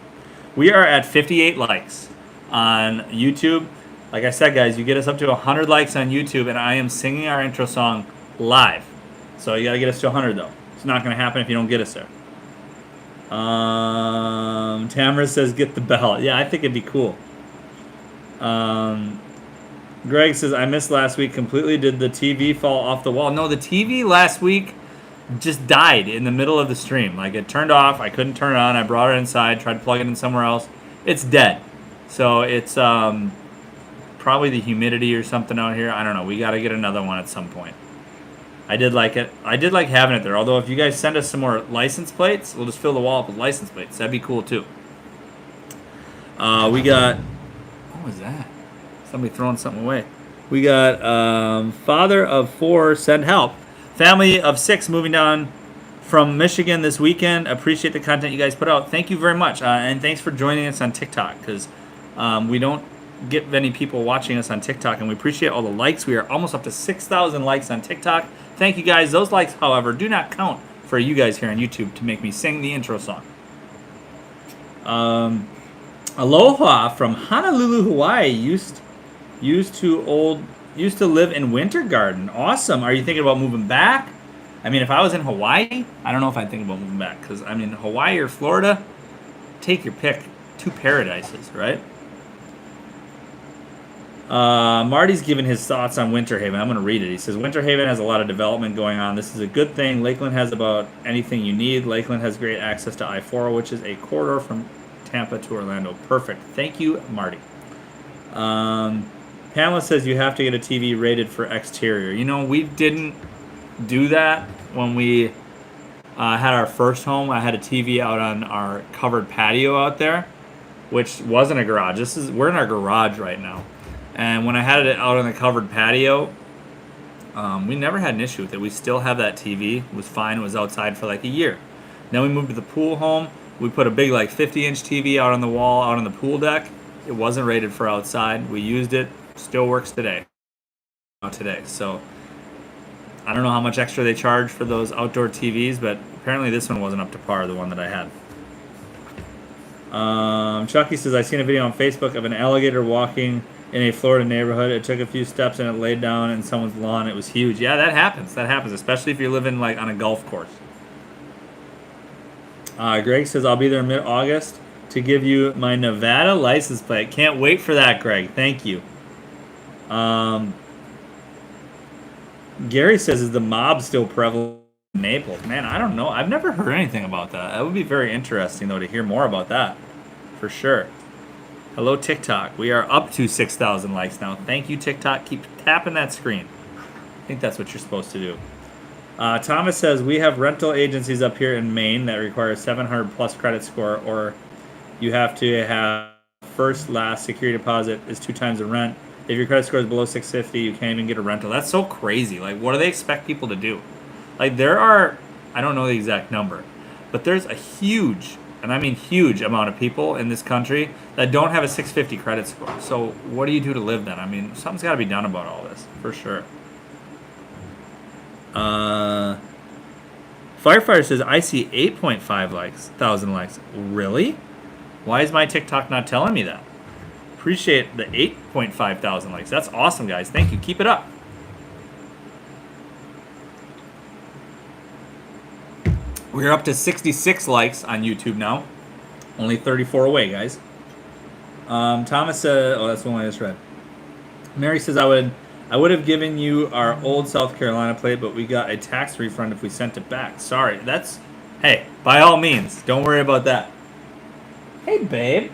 We are at 58 likes on YouTube. Like I said, guys, you get us up to 100 likes on YouTube, and I am singing our intro song live. So you got to get us to 100, though. It's not going to happen if you don't get us there. Tamara says, get the bell. Yeah, I think it'd be cool. Greg says, I missed last week completely. Did the TV fall off the wall? No, the TV last week just died in the middle of the stream. Like, it turned off. I couldn't turn it on. I brought it inside, tried to plug it in somewhere else. It's dead. So it's probably the humidity or something out here. I don't know. We got to get another one at some point. I did like it. I did like having it there. Although if you guys send us some more license plates, we'll just fill the wall up with license plates. That'd be cool, too. We got... What was that? Somebody throwing something away. We got father of 4, send help. Family of 6 moving down from Michigan this weekend. Appreciate the content you guys put out. Thank you very much. And thanks for joining us on TikTok, because we don't get many people watching us on TikTok, and we appreciate all the likes. We are almost up to 6,000 likes on TikTok. Thank you guys. Those likes, however, do not count for you guys here on YouTube to make me sing the intro song. Aloha from Honolulu, Hawaii. Used to live in Winter Garden. Awesome. Are you thinking about moving back? I mean, if I was in Hawaii, I don't know if I'd think about moving back, because I mean, Hawaii or Florida, take your pick. 2 paradises, right? Marty's given his thoughts on Winter Haven. I'm going to read it. He says, Winter Haven has a lot of development going on. This is a good thing. Lakeland has about anything you need. Lakeland has great access to I-4, which is a corridor from Tampa to Orlando. Perfect. Thank you, Marty. Pamela says you have to get a TV rated for exterior. You know, we didn't do that when we had our first home. I had a TV out on our covered patio out there, which wasn't a garage. We're in our garage right now. And when I had it out on the covered patio, we never had an issue with it. We still have that TV. It was fine. It was outside for like a year. Then we moved to the pool home. We put a big like 50-inch TV out on the wall, out on the pool deck. It wasn't rated for outside. We used it. Still works today. So I don't know how much extra they charge for those outdoor TVs, but apparently this one wasn't up to par, the one that I had. Chucky says, I seen a video on Facebook of an alligator walking in a Florida neighborhood. It took a few steps and it laid down in someone's lawn. It was huge. Yeah, that happens. That happens, especially if you're living like on a golf course. Greg says, I'll be there mid-August to give you my Nevada license plate. Can't wait for that, Greg. Thank you. Gary says, is the mob still prevalent in Naples? Man, I don't know. I've never heard anything about that. That would be very interesting, though, to hear more about that. For sure. Hello, TikTok. We are up to 6,000 likes now. Thank you, TikTok. Keep tapping that screen. I think that's what you're supposed to do. Thomas says, we have rental agencies up here in Maine that require 700 plus credit score, or you have to have first, last security deposit is 2 times the rent. If your credit score is below 650, you can't even get a rental. That's so crazy. Like, what do they expect people to do? Like, there are, I don't know the exact number, but there's a huge, and I mean huge amount of people in this country that don't have a 650 credit score. So what do you do to live then? I mean, something's got to be done about all this, for sure. Firefighter says, I see 8.5 thousand likes. Really? Why is my TikTok not telling me that? Appreciate the 8.5 thousand likes. That's awesome, guys. Thank you. Keep it up. We're up to 66 likes on YouTube now. Only 34 away, guys. Thomas said, oh, that's the one I just read. Mary says, I would have given you our old South Carolina plate, but we got a tax refund if we sent it back. Sorry. Hey, by all means, don't worry about that. Hey, babe.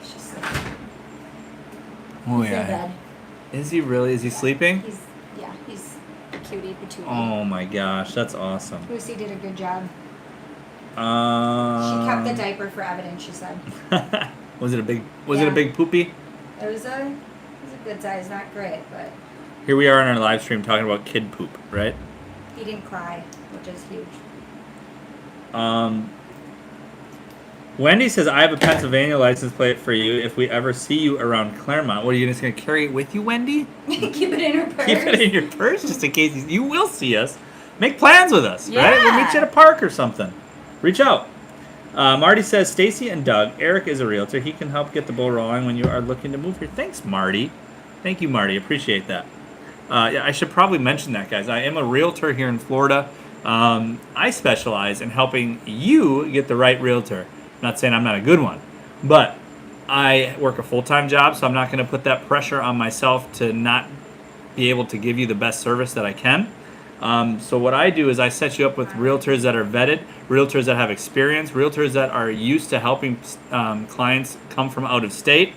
Oh, yeah. Is he really? Is he sleeping? He's cutie patootie. Oh my gosh, that's awesome. Lucy did a good job. She She kept the diaper for evidence, she said. Was it a big poopy? It was a good size, not great, but Here we are on our live stream talking about kid poop, right? he didn't cry, which is huge. Wendy says, I have a Pennsylvania license plate for you if we ever see you around Clermont. What, are you just going to carry it with you, Wendy? Keep it in her purse. Keep it in your purse just in case you will see us. Make plans with us, right? We'll meet you Yeah. at a park or something. Reach out. Marty says, Stacy and Doug, Eric is a realtor. He can help get the ball rolling when you are looking to move here. Thanks, Marty. Thank you, Marty. Appreciate that. Yeah, I should probably mention that, guys. I am a realtor here in Florida. I specialize in helping you get the right realtor. Not saying I'm not a good one, but I work a full-time job, so I'm not going to put that pressure on myself to not be able to give you the best service that I can. So what I do is I set you up with realtors that are vetted, realtors that have experience, realtors that are used to helping clients come from out of state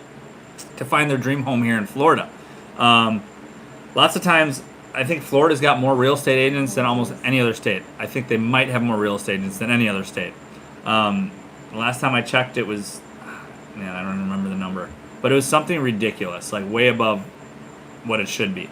to find their dream home here in Florida. Lots of times, I think Florida's got more real estate agents than almost any other state. I think they might have more real estate agents than any other state. The last time I checked, it was, man, I don't remember the number, but it was something ridiculous, like way above what it should be.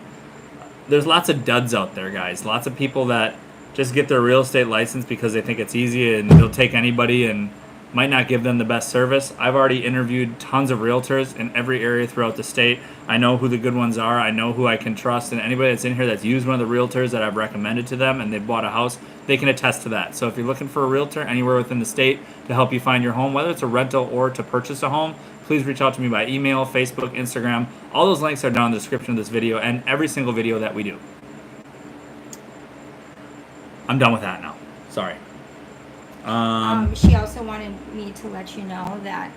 There's lots of duds out there, guys. Lots of people that just get their real estate license because they think it's easy and they'll take anybody and might not give them the best service. I've already interviewed tons of realtors in every area throughout the state. I know who the good ones are. I know who I can trust. And anybody that's in here that's used one of the realtors that I've recommended to them and they've bought a house, they can attest to that. So if you're looking for a realtor anywhere within the state to help you find your home, whether it's a rental or to purchase a home, please reach out to me by email, Facebook, Instagram. All those links are down in the description of this video and every single video that we do. I'm done with that now. Sorry. She also wanted me to let you know that.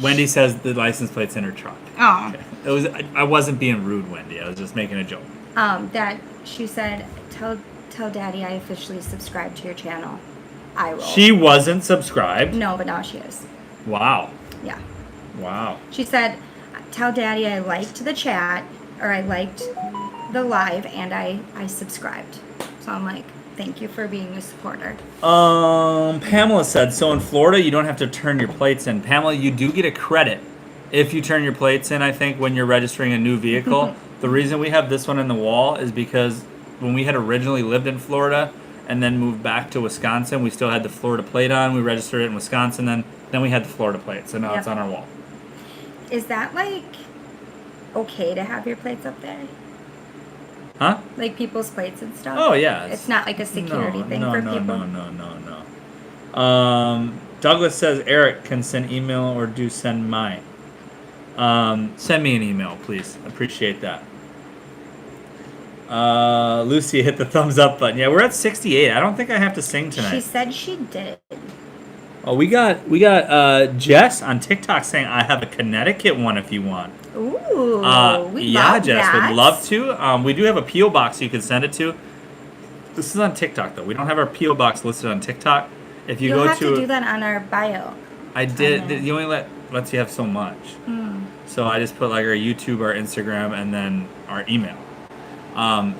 Wendy says the license plate's in her truck. Oh. Okay. It was. I wasn't being rude, Wendy. I was just making a joke. That she said, tell Daddy I officially subscribed to your channel. I will. She wasn't subscribed. No, but now she is. Wow. Yeah. Wow. She said, tell Daddy I liked the chat, or I liked the live, and I subscribed. So I'm like, thank you for being a supporter. Pamela said, so in Florida, you don't have to turn your plates in. Pamela, you do get a credit if you turn your plates in, I think, when you're registering a new vehicle. The reason we have this one in the wall is because when we had originally lived in Florida and then moved back to Wisconsin, we still had the Florida plate on. We registered it in Wisconsin, then we had the Florida plate. So now Yep. it's on our wall. Is that like okay to have your plates up there? Huh? Like people's plates and stuff? Oh, yeah. It's not like a security thing for people? No. Douglas says Eric can send email or do send mine. Send me an email, please. Appreciate that. Lucy hit the thumbs up button. Yeah, we're at 68. I don't think I have to sing tonight. She said she did. Oh, we got Jess on TikTok saying I have a Connecticut one if you want. Ooh, we yeah, love Jess, that. would love to. We do have a P.O. box you can send it to. This is on TikTok though. We don't have our P.O. box listed on TikTok. If you You'll go have to do that on our bio. I did. Okay. You only lets you have so much. So I just put like our YouTube, our Instagram, and then our email.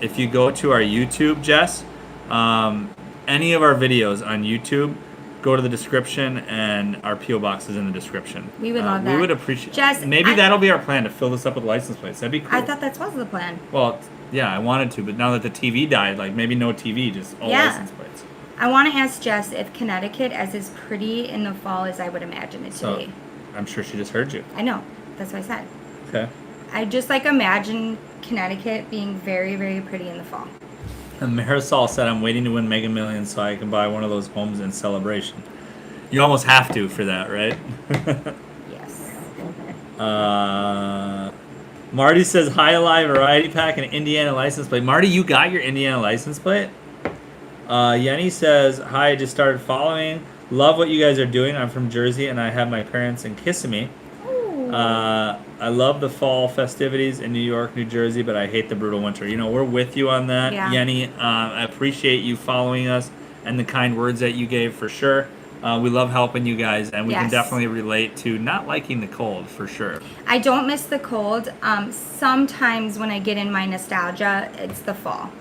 If you go to our YouTube, Jess, any of our videos on YouTube, go to the description, and our P.O. box is in the description. We would love that. We would appreciate. Jess, maybe that'll be our plan to fill this up with license plates. That'd be cool. I thought that was the plan. Well, yeah, I wanted to, but now that the TV died, like maybe no TV, just all license plates. I want to ask Jess if Connecticut is as pretty in the fall as I would imagine it to be. I'm sure she just heard you. I know. That's what I said. Okay. I just like imagine Connecticut being very, very pretty in the fall. And Marisol said, I'm waiting to win Mega Millions so I can buy one of those homes in celebration. You almost have to for that, right? Yes. Marty says, Hi Alive Variety Pack and Indiana license plate. Marty, you got your Indiana license plate? Yenny says, Hi, I just started following. Love what you guys are doing. I'm from Jersey and I have my parents in Kissimmee. I love the fall festivities in New York, New Jersey, but I hate the brutal winter. You know, we're with you on that, Yeah. Yenny. I appreciate you following us and the kind words that you gave for sure. We love helping you guys, and we can Yes. definitely relate to not liking the cold for sure. I don't miss the cold. Sometimes when I get in my nostalgia, it's the fall.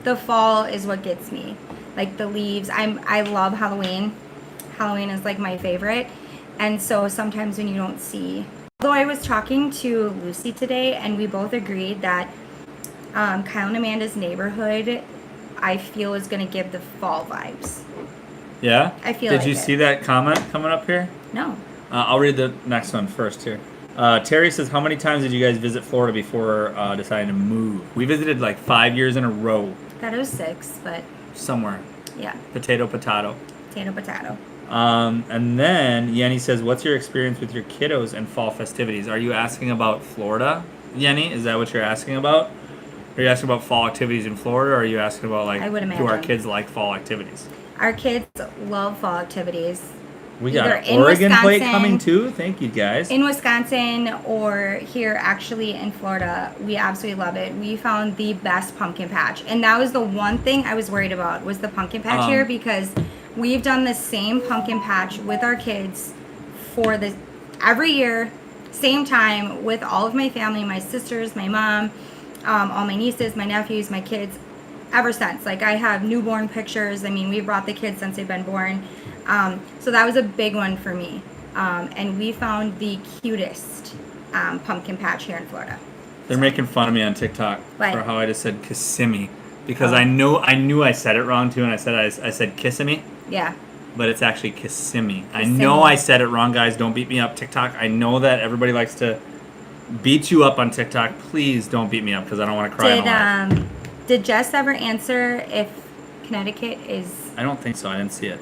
The fall is what gets me. Like the leaves. I love Halloween. Halloween is like my favorite. And so sometimes when you don't see... Although I was talking to Lucy today, and we both agreed that Kyle and Amanda's neighborhood, I feel, is going to give the fall vibes. Yeah? I feel Did like you it. see that comment coming up here? No. I'll read the next one first here. Terry says, how many times did you guys visit Florida before deciding to move? We visited like 5 years in a row. Thought it was 6, but Somewhere. yeah. Potato. Potato. And then Yenny says, what's your experience with your kiddos and fall festivities? Are you asking about Florida, Yenny? Is that what you're asking about? Are you asking about fall activities in Florida, or are you asking about, like, I would do our imagine. kids like fall activities? Our kids love fall activities. We got Either an in Oregon plate Wisconsin- coming too. Thank you, guys. In Wisconsin or here actually in Florida, we absolutely love it. We found the best pumpkin patch. And that was the one thing I was worried about was the pumpkin patch here, because we've done the same pumpkin patch with our kids for every year, same time, with all of my family, my sisters, my mom, all my nieces, my nephews, my kids, ever since. Like, I have newborn pictures. I mean, we brought the kids since they've been born. So that was a big one for me. And we found the cutest pumpkin patch here in Florida. They're making fun of me on TikTok What? for how I just said Kissimmee, because I knew I said it wrong too, and I said Kissimmee, Yeah. but it's actually Kissimmee. I Kissimmee. know I said it wrong, guys. Don't beat me up, TikTok. I know that everybody likes to beat you up on TikTok. Please don't beat me up, because I don't want to cry on live. Did Jess ever answer if Connecticut is I don't think so. I didn't see it.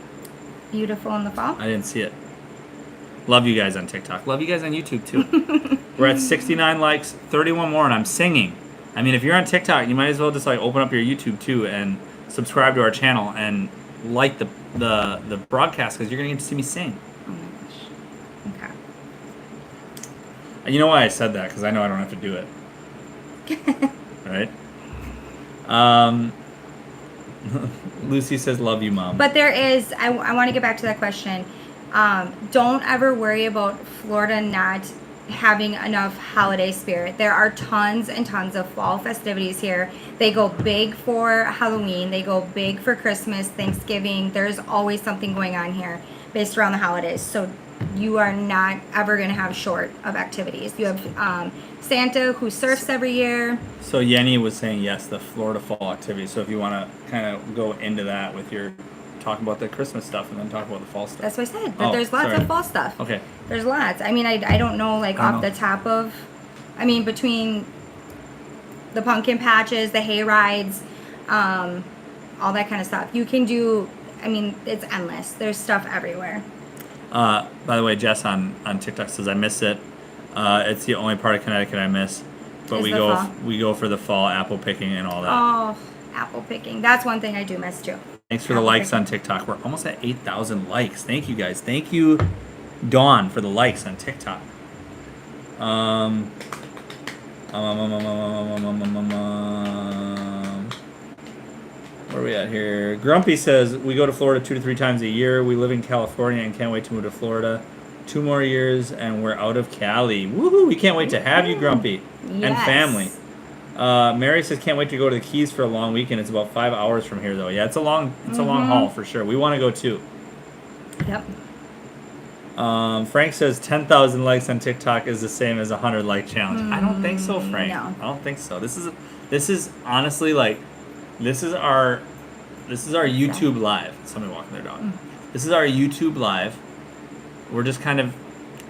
beautiful in the fall? I didn't see it. Love you guys on TikTok. Love you guys on YouTube too. We're at 69 likes, 31 more, and I'm singing. I mean, if you're on TikTok, you might as well just like open up your YouTube too and subscribe to our channel and like the broadcast, because you're gonna get to see me sing. Oh my gosh. Okay. You know why I said that? Because I know I don't have to do it. Right? Lucy says, love you, Mom. But there is, I want to get back to that question. Don't ever worry about Florida not having enough holiday spirit. There are tons and tons of fall festivities here. They go big for Halloween. They go big for Christmas, Thanksgiving. There's always something going on here based around the holidays. So you are not ever going to have short of activities. You have Santa who surfs every year. So Yenny was saying yes, the Florida fall activity. So if you want to kind of go into that with your talking about the Christmas stuff and then talk about the fall stuff. That's what I said. That there's lots of fall stuff. Okay. There's lots. I mean, I don't know, like, off the top of, I mean, between the pumpkin patches, the hay rides, all that kind of stuff. You can do, I mean, it's endless. There's stuff everywhere. By the way, Jess on TikTok says, I miss it. It's the only part of Connecticut I miss. But we go for the fall apple picking and all that. Oh, apple picking. That's one thing I do miss too. Thanks for the likes on TikTok. We're almost at 8,000 likes. Thank you, guys. Thank you, Dawn, for the likes on TikTok. Where are we at here? Grumpy says, we go to Florida 2 to 3 times a year. We live in California and can't wait to move to Florida. 2 more years and we're out of Cali. Woohoo! We can't wait to have you, Grumpy, and family. Mary says, can't wait to go to the Keys for a long weekend. It's about 5 hours from here, though. Yeah, it's a long haul for sure. We want to go too. Yep. Frank says 10,000 likes on TikTok is the same as a 100 like challenge. I don't think so, Frank. No. I don't think so. This is honestly like, this is our YouTube live. Somebody walking their dog. This is our YouTube live. We're just kind of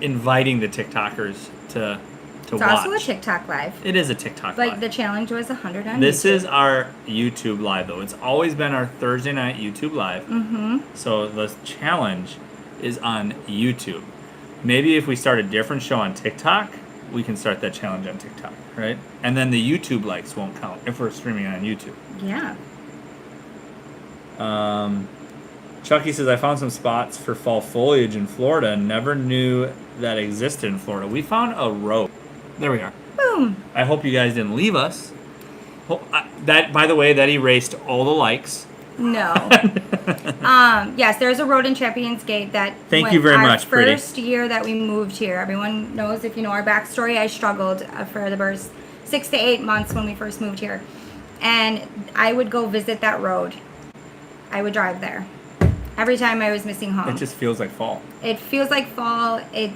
inviting the TikTokers to It's watch. also a TikTok live. It is a TikTok Like live. the challenge was 100 on This YouTube. is our YouTube live, though. It's always been our Thursday night YouTube live. Mm-hmm. So the challenge is on YouTube. Maybe if we start a different show on TikTok, we can start that challenge on TikTok, right? And then the YouTube likes won't count if we're streaming on YouTube. Yeah. Chucky says, I found some spots for fall foliage in Florida and never knew that existed in Florida. We found a road. There we are. Boom. I hope you guys didn't leave us. That, by the way, that erased all the likes. No. Yes, there's a road in Champions Gate that. Thank you very much, Our Pretty. first year that we moved here, everyone knows, if you know our backstory, I struggled for the first 6 to 8 months when we first moved here, and I would go visit that road. I would drive there every time I was missing home. It just feels like fall. It feels like fall. I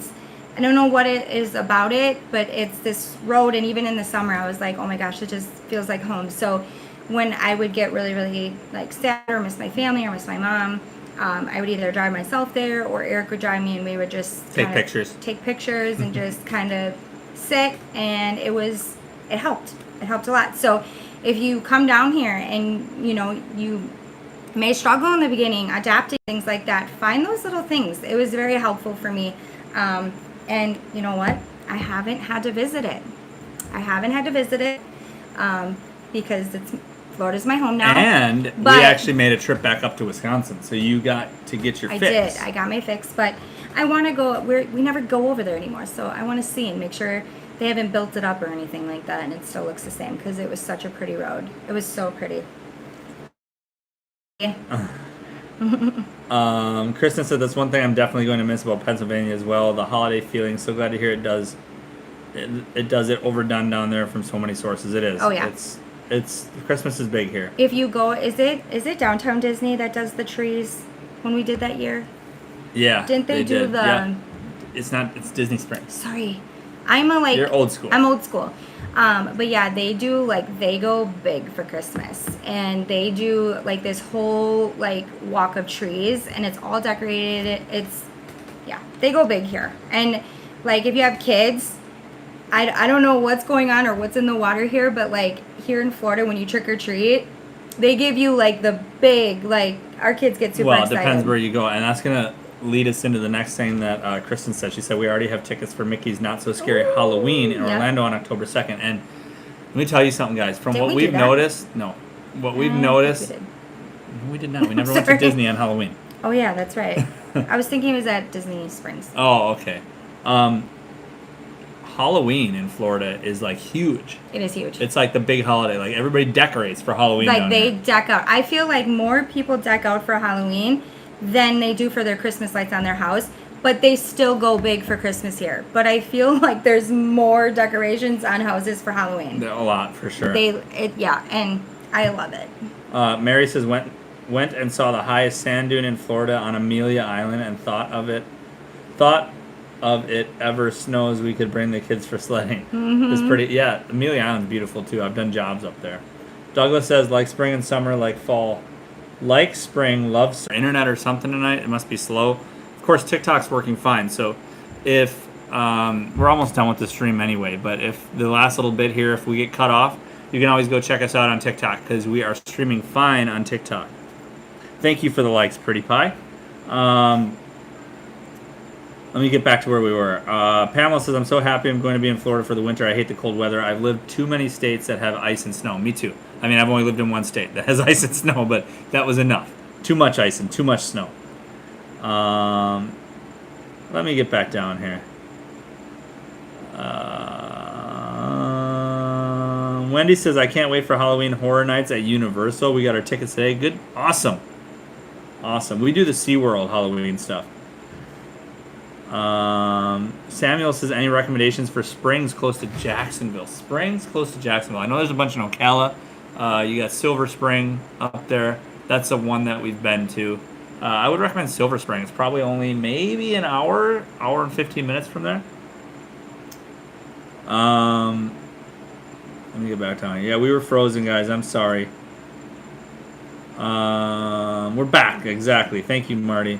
don't know what it is about it, but it's this road, and even in the summer, I was like, oh my gosh, it just feels like home. So when I would get really, really like sad or miss my family or miss my mom, I would either drive myself there or Eric would drive me, and we would just Take pictures. take pictures and just kind of sit, and it helped. It helped a lot. So if you come down here and you may struggle in the beginning adapting, things like that, find those little things. It was very helpful for me. And you know what? I haven't had to visit it. Because Florida's my home now. And we actually made a trip back up to Wisconsin, so you got to get your fix. I did. I got my fix, but I want to go. We never go over there anymore, so I want to see and make sure they haven't built it up or anything like that, and it still looks the same because it was such a pretty road. It was so pretty. Yeah. Kristen said that's one thing I'm definitely going to miss about Pennsylvania as well. The holiday feeling. So glad to hear it does. It does it overdone down there from so many sources. It is. Oh yeah. It's Christmas is big here. If you go, is it Downtown Disney that does the trees when we did that year? Yeah. Didn't they do did. the? Yeah. It's Disney Springs. Sorry, You're old school. I'm old school. But yeah, they go big for Christmas, and they do like this whole walk of trees, and it's all decorated. They go big here, and if you have kids, I don't know what's going on or what's in the water here, but here in Florida, when you trick or treat, they give you the big our kids get super excited. Well, it depends where you go, and that's gonna lead us into the next thing that Kristen said. She said we already have tickets for Mickey's Not So Scary Halloween in Orlando on October 2nd. And let me tell you something, guys. From what we've noticed, we did not. We never went to Disney on Halloween. Oh yeah, that's right. I was thinking it was at Disney Springs. Oh, okay. Halloween in Florida is huge. It is huge. It's the big holiday. Everybody decorates for Halloween. They deck out. I feel more people deck out for Halloween than they do for their Christmas lights on their house, but they still go big for Christmas here. But I feel there's more decorations on houses for Halloween. A lot, for sure. And I love it. Mary says went and saw the highest sand dune in Florida on Amelia Island and thought of it ever snows we could bring the kids for sledding. Mm-hmm. It's pretty. Yeah, Amelia Island's beautiful too. I've done jobs up there. Douglas says like spring and summer, like fall. Like spring, loves internet or something tonight. It must be slow. Of course, TikTok's working fine. So if we're almost done with the stream anyway, but if the last little bit here, if we get cut off, you can always go check us out on TikTok because we are streaming fine on TikTok. Thank you for the likes, Pretty Pie. Let me get back to where we were. Pamela says, I'm so happy I'm going to be in Florida for the winter. I hate the cold weather. I've lived too many states that have ice and snow. Me too. I mean, I've only lived in one state that has ice and snow, but that was enough. Too much ice and too much snow. Let me get back down here. Wendy says, I can't wait for Halloween Horror Nights at Universal. We got our tickets today. Good. Awesome. We do the SeaWorld Halloween stuff. Samuel says, any recommendations for springs close to Jacksonville? Springs close to Jacksonville. I know there's a bunch in Ocala. You got Silver Spring up there. That's the one that we've been to. I would recommend Silver Spring. It's probably only maybe an hour and 15 minutes from there. Let me get back down. Yeah, we were frozen, guys. I'm sorry. We're back. Exactly. Thank you, Marty.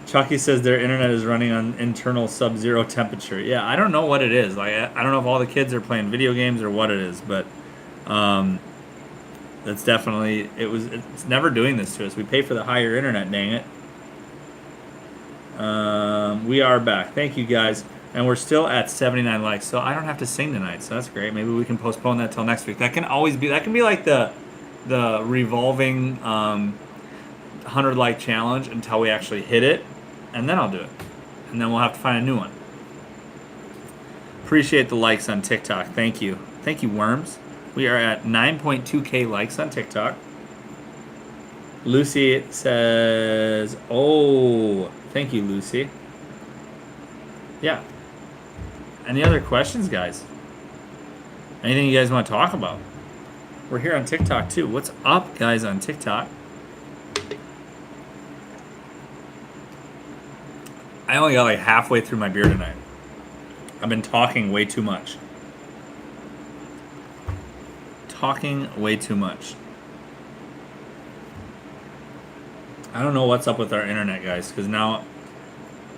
Chucky says their internet is running on internal sub-zero temperature. Yeah, I don't know what it is. I don't know if all the kids are playing video games or what it is, but that's definitely it's never doing this to us. We pay for the higher internet, dang it. We are back. Thank you, guys. And we're still at 79 likes, so I don't have to sing tonight, so that's great. Maybe we can postpone that till next week. That can be like the revolving 100 like challenge until we actually hit it, and then I'll do it. And then we'll have to find a new one. Appreciate the likes on TikTok. Thank you. Thank you, Worms. We are at 9.2K likes on TikTok. Lucy says, oh, thank you, Lucy. Yeah. Any other questions, guys? Anything you guys want to talk about? We're here on TikTok, too. What's up, guys, on TikTok? I only got like halfway through my beer tonight. I've been talking way too much. I don't know what's up with our internet, guys, because now,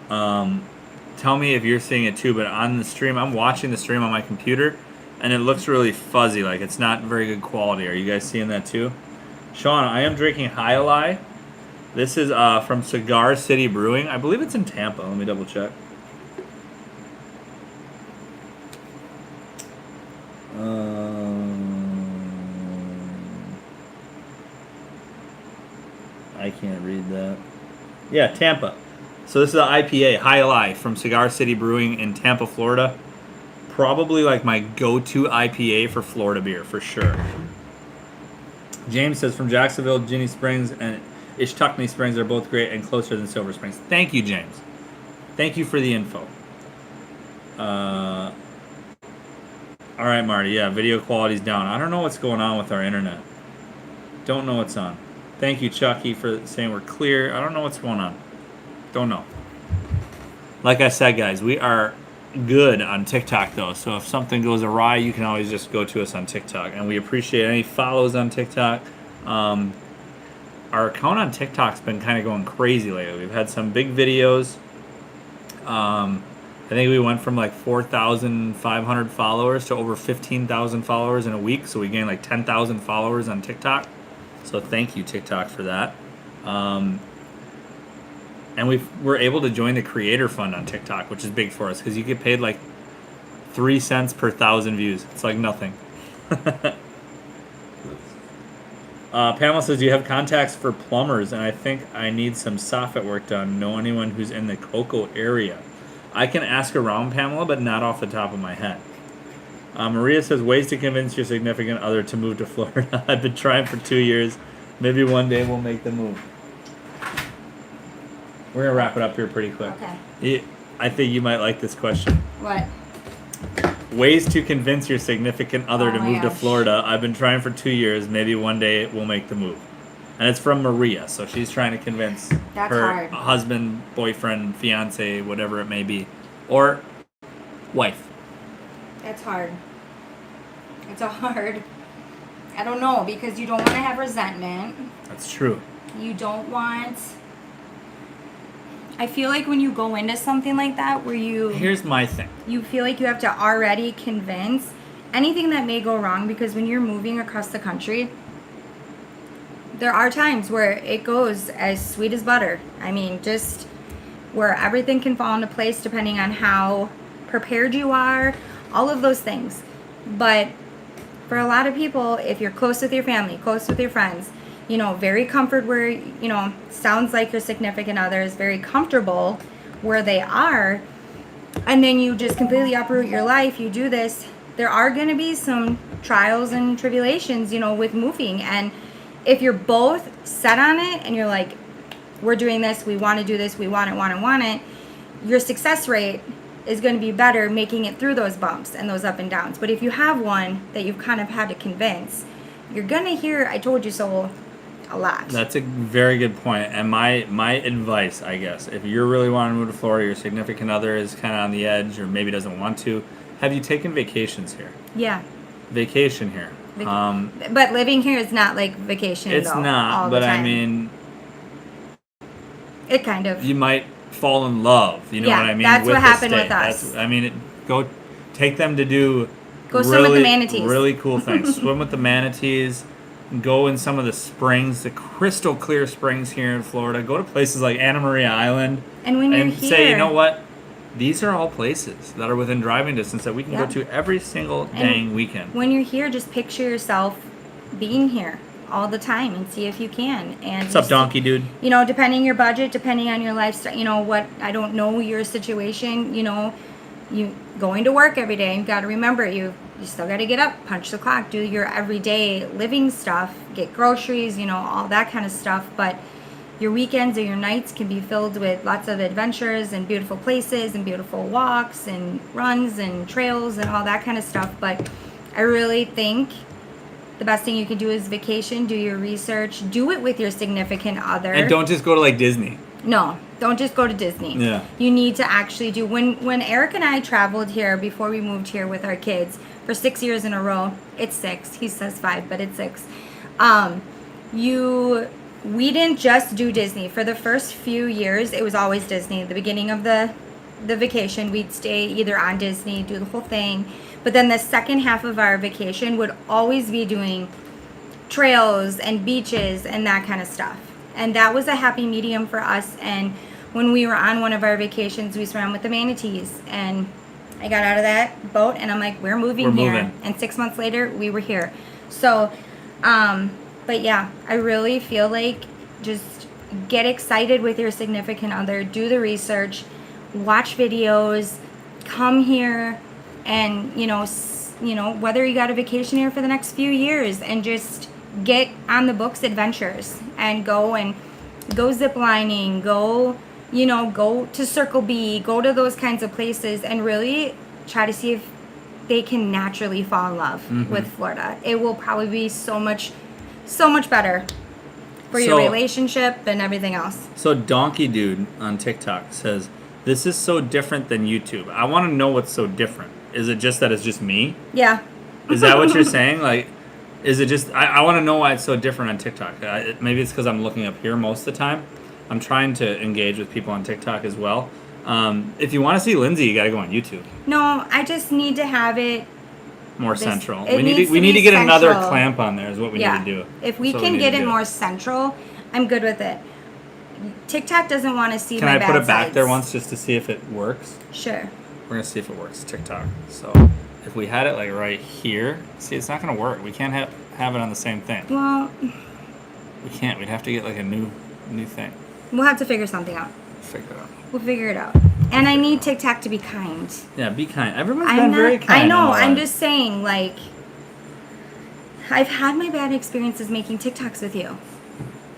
tell me if you're seeing it too, but on the stream, I'm watching the stream on my computer, and it looks really fuzzy, like it's not very good quality. Are you guys seeing that too? Sean, I am drinking High Lie. This is from Cigar City Brewing. I believe it's in Tampa. Let me double check. I can't read that. Yeah, Tampa. So this is an IPA, High Life, from Cigar City Brewing in Tampa, Florida. Probably like my go-to IPA for Florida beer, for sure. James says from Jacksonville, Ginny Springs and Ishtuckney Springs are both great and closer than Silver Springs. Thank you, James. Thank you for the info. All right, Marty. Yeah, video quality's down. I don't know what's going on with our internet. Don't know what's on. Thank you, Chucky, for saying we're clear. I don't know what's going on. Don't know. Like I said, guys, we are good on TikTok, though. So if something goes awry, you can always just go to us on TikTok. And we appreciate any follows on TikTok. Our account on TikTok's been kind of going crazy lately. We've had some big videos. I think we went from like 4,500 followers to over 15,000 followers in a week. So we gained like 10,000 followers on TikTok. So thank you, TikTok, for that. And we're able to join the Creator Fund on TikTok, which is big for us because you get paid like 3 cents per 1,000 views. It's like nothing. Pamela says, do you have contacts for plumbers? And I think I need some soffit work done. Know anyone who's in the Cocoa area? I can ask around, Pamela, but not off the top of my head. Maria says, ways to convince your significant other to move to Florida. I've been trying for 2 years. Maybe one day we'll make the move. We're going to wrap it up here pretty quick. Okay. I think you might like this question. What? Ways to convince your significant other to move to gosh. Florida. I've been trying for 2 years. Maybe one day we'll make the move. And it's from Maria, so she's trying to convince That's her hard. husband, boyfriend, fiance, whatever it may be, or wife. That's hard. It's a hard. I don't know, because you don't want to have resentment. That's true. You don't want. I feel like when you go into something like that, where Here's my thing. you feel like you have to already convince anything that may go wrong, because when you're moving across the country, there are times where it goes as sweet as butter. I mean, just where everything can fall into place depending on how prepared you are, all of those things. But for a lot of people, if you're close with your family, close with your friends, you know, very comfort where, you know, sounds like your significant other is very comfortable where they are, and then you just completely uproot your life, you do this, there are going to be some trials and tribulations, you know, with moving. And if you're both set on it and you're like, we're doing this, we want to do this, we want it, your success rate is going to be better making it through those bumps and those up and downs. But if you have one that you've kind of had to convince, you're going to hear, I told you so, a lot. That's a very good point. And my advice, I guess, if you're really wanting to move to Florida, your significant other is kind of on the edge or maybe doesn't want to, have you taken vacations here? Yeah. Vacation here. But living here is not like vacation. It's though, not, all but the time. I mean, it kind of. you might fall in love. You know Yeah, what I mean? that's with what the happened state. with us. I mean, go take them to do Go swim with the manatees. Really cool things. Swim with the manatees. Go in some of the springs, the crystal clear springs here in Florida. Go to places like Anna Maria Island. And when you're say, you here- know what? These are all places that are within driving distance that we can go to every single dang weekend. When you're here, just picture yourself being here all the time and see if you can. And What's up, donkey dude? You know, depending your budget, depending on your lifestyle, you know what, I don't know your situation, you know, you going to work every day, you got to remember you still got to get up, punch the clock, do your everyday living stuff, get groceries, you know, all that kind of stuff. But your weekends or your nights can be filled with lots of adventures and beautiful places and beautiful walks and runs and trails and all that kind of stuff. But I really think the best thing you can do is vacation, do your research, do it with your significant other. And don't just go to like Disney. No, don't just go to Disney. Yeah. You need to actually do. When Eric and I traveled here before we moved here with our kids for 6 years in a row, it's 6. He says 5, but it's 6. we didn't just do Disney. For the first few years, it was always Disney. At the beginning of the vacation, we'd stay either on Disney, do the whole thing. But then the second half of our vacation would always be doing trails and beaches and that kind of stuff. And that was a happy medium for us. And when we were on one of our vacations, we swam with the manatees. And I got out of that boat and I'm like, we're moving here. And 6 months later, we were here. So, but yeah, I really feel like just get excited with your significant other, do the research, watch videos, come here, and whether you got a vacation here for the next few years, and just get on the books adventures and go zip lining, go to Circle B, go to those kinds of places, and really try to see if they can naturally fall in love with Florida. It will probably be so much better for your relationship and everything else. So Donkey Dude on TikTok says, this is so different than YouTube. I want to know what's so different. Is it just that it's just me? Yeah. Is that what you're saying? Like, is it just, I want to know why it's so different on TikTok. Maybe it's because I'm looking up here most of the time. I'm trying to engage with people on TikTok as well. If you want to see Lindsay, you got to go on YouTube. No, I just need to have it more central. We need to get another clamp on there is what we need to do. If we can get it more central, I'm good with it. TikTok doesn't want to see my bad sides. Can I put it back there once just to see if it works? Sure. We're going to see if it works, TikTok. So if we had it like right here, see, it's not going to work. We can't have it on the same thing. Well, we can't. We'd have to get like a new thing. We'll have to figure something out. We'll figure it out. And I need TikTok to be kind. Yeah, be kind. Everyone's been very kind. I know. I'm just saying, like, I've had my bad experiences making TikToks with you.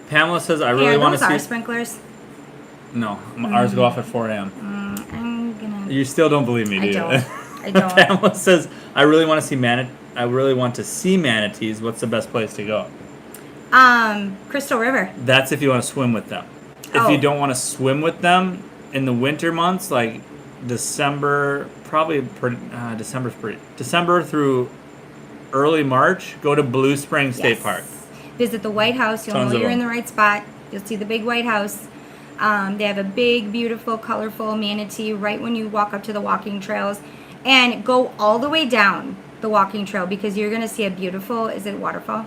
Pamela says, I really want to see... Are those our sprinklers? No. Ours go off at 4 a.m. I'm gonna... You still don't believe me, do you? I don't. Pamela says, I really want to see manatees. What's the best place to go? Crystal River. That's if you want to swim with them. If you don't want to swim with them in the winter months, like December, December through early March, go to Blue Springs State Park. Visit the White House. You'll know you're in the right spot. You'll see the big White House. They have a big, beautiful, colorful manatee right when you walk up to the walking trails. And go all the way down the walking trail because you're going to see a beautiful, is it a waterfall?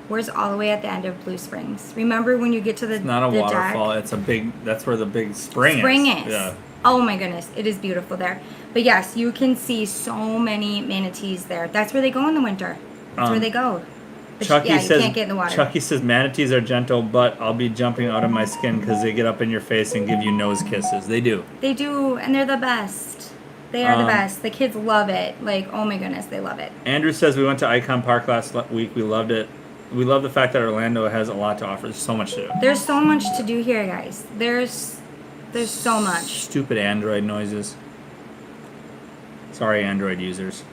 Where's all the way at the end of Blue Springs? Remember when you get to the It's not a waterfall. deck? It's a big, that's where the big spring is. Yeah. Oh my goodness. It is beautiful there. But yes, you can see so many manatees there. That's where they go in the winter. That's where they go. But you can't get in the water. Chucky says manatees are gentle, but I'll be jumping out of my skin because they get up in your face and give you nose kisses. They do. They do, and they're the best. They are the best. The kids love it. Like, oh my goodness, they love it. Andrew says we went to Icon Park last week. We loved it. We love the fact that Orlando has a lot to offer. There's so much to do. There's so much to do here, guys. There's so much. Stupid Android noises. Sorry, Android users.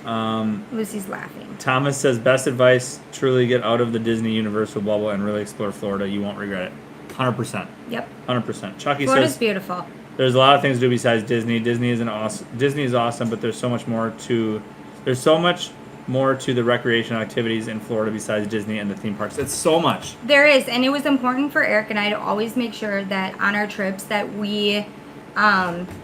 Lucy's laughing. Thomas says, best advice, truly get out of the Disney Universal bubble and really explore Florida. You won't regret it. 100%. Yep. 100%. Chucky Florida's says, beautiful. There's a lot of things to do besides Disney. Disney is awesome, but there's so much more to the recreational activities in Florida besides Disney and the theme parks. It's so much. There is, and it was important for Eric and I to always make sure that on our trips that we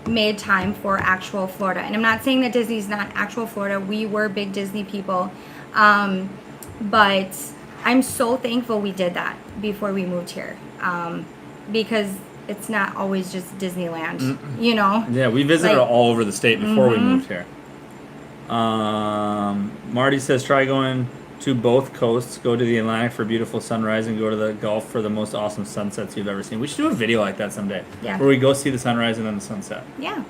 made time for actual Florida. And I'm not saying that Disney's not actual Florida. We were big Disney people. But I'm so thankful we did that before we moved here. Because it's not always just Disneyland, you know? Yeah, we visited all over the state before we moved here. Marty says, try going to both coasts. Go to the Atlantic for beautiful sunrise and go to the Gulf for the most awesome sunsets you've ever seen. We should do a video like that someday. Yeah. Where we go see the sunrise and then the sunset. Yeah.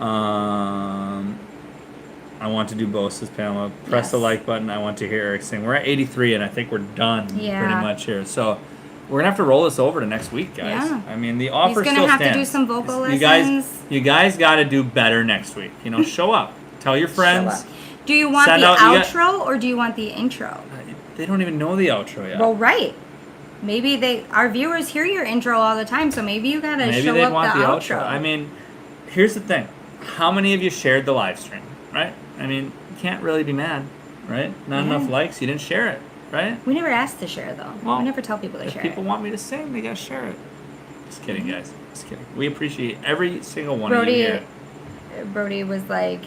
I want to do both, says Pamela. Press the like button. I want to hear Eric sing. We're at 83 and I think we're done pretty much here. So we're going to have to roll this over to next week, guys. Yeah. I mean, the offer still stands. He's going to have to do some vocal lessons. You guys got to do better next week. You know, show up. Tell your friends. Do you want the outro or do you want the intro? They don't even know the outro yet. Well, right. Maybe our viewers hear your intro all the time, so maybe you got to show up the outro. I mean, here's the thing. How many of you shared the live stream, right? I mean, you can't really be mad, right? Not enough likes. You didn't share it. right? We never asked to share though. Well, we never tell people to if share people it. want me to sing, they gotta share it. Just kidding, guys. Just kidding. We appreciate every single one of you here. Brody was like,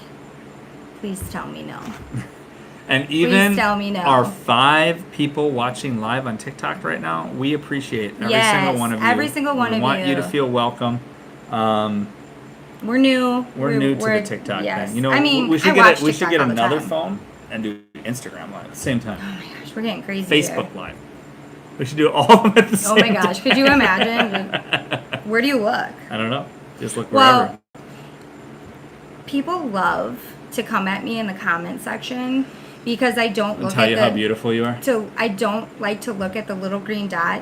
please tell me no. And even Please tell me no. our 5 people watching live on TikTok right now, we appreciate every single one of you. Every single one of you. We want you to feel welcome. We're new. We're new to the TikTok yes. thing. You know, I mean, we should I get watch we should TikTok get all the another time. phone and do Instagram live at the same time. Oh my gosh, we're getting crazy. Facebook here. live. We should do all of them at the same Oh time. my gosh, could you imagine? Where do you look? I don't know. Just look wherever. Well, people love to come at me in the comment section because I don't And look tell at you how beautiful you are. I don't like to look at the little green dot.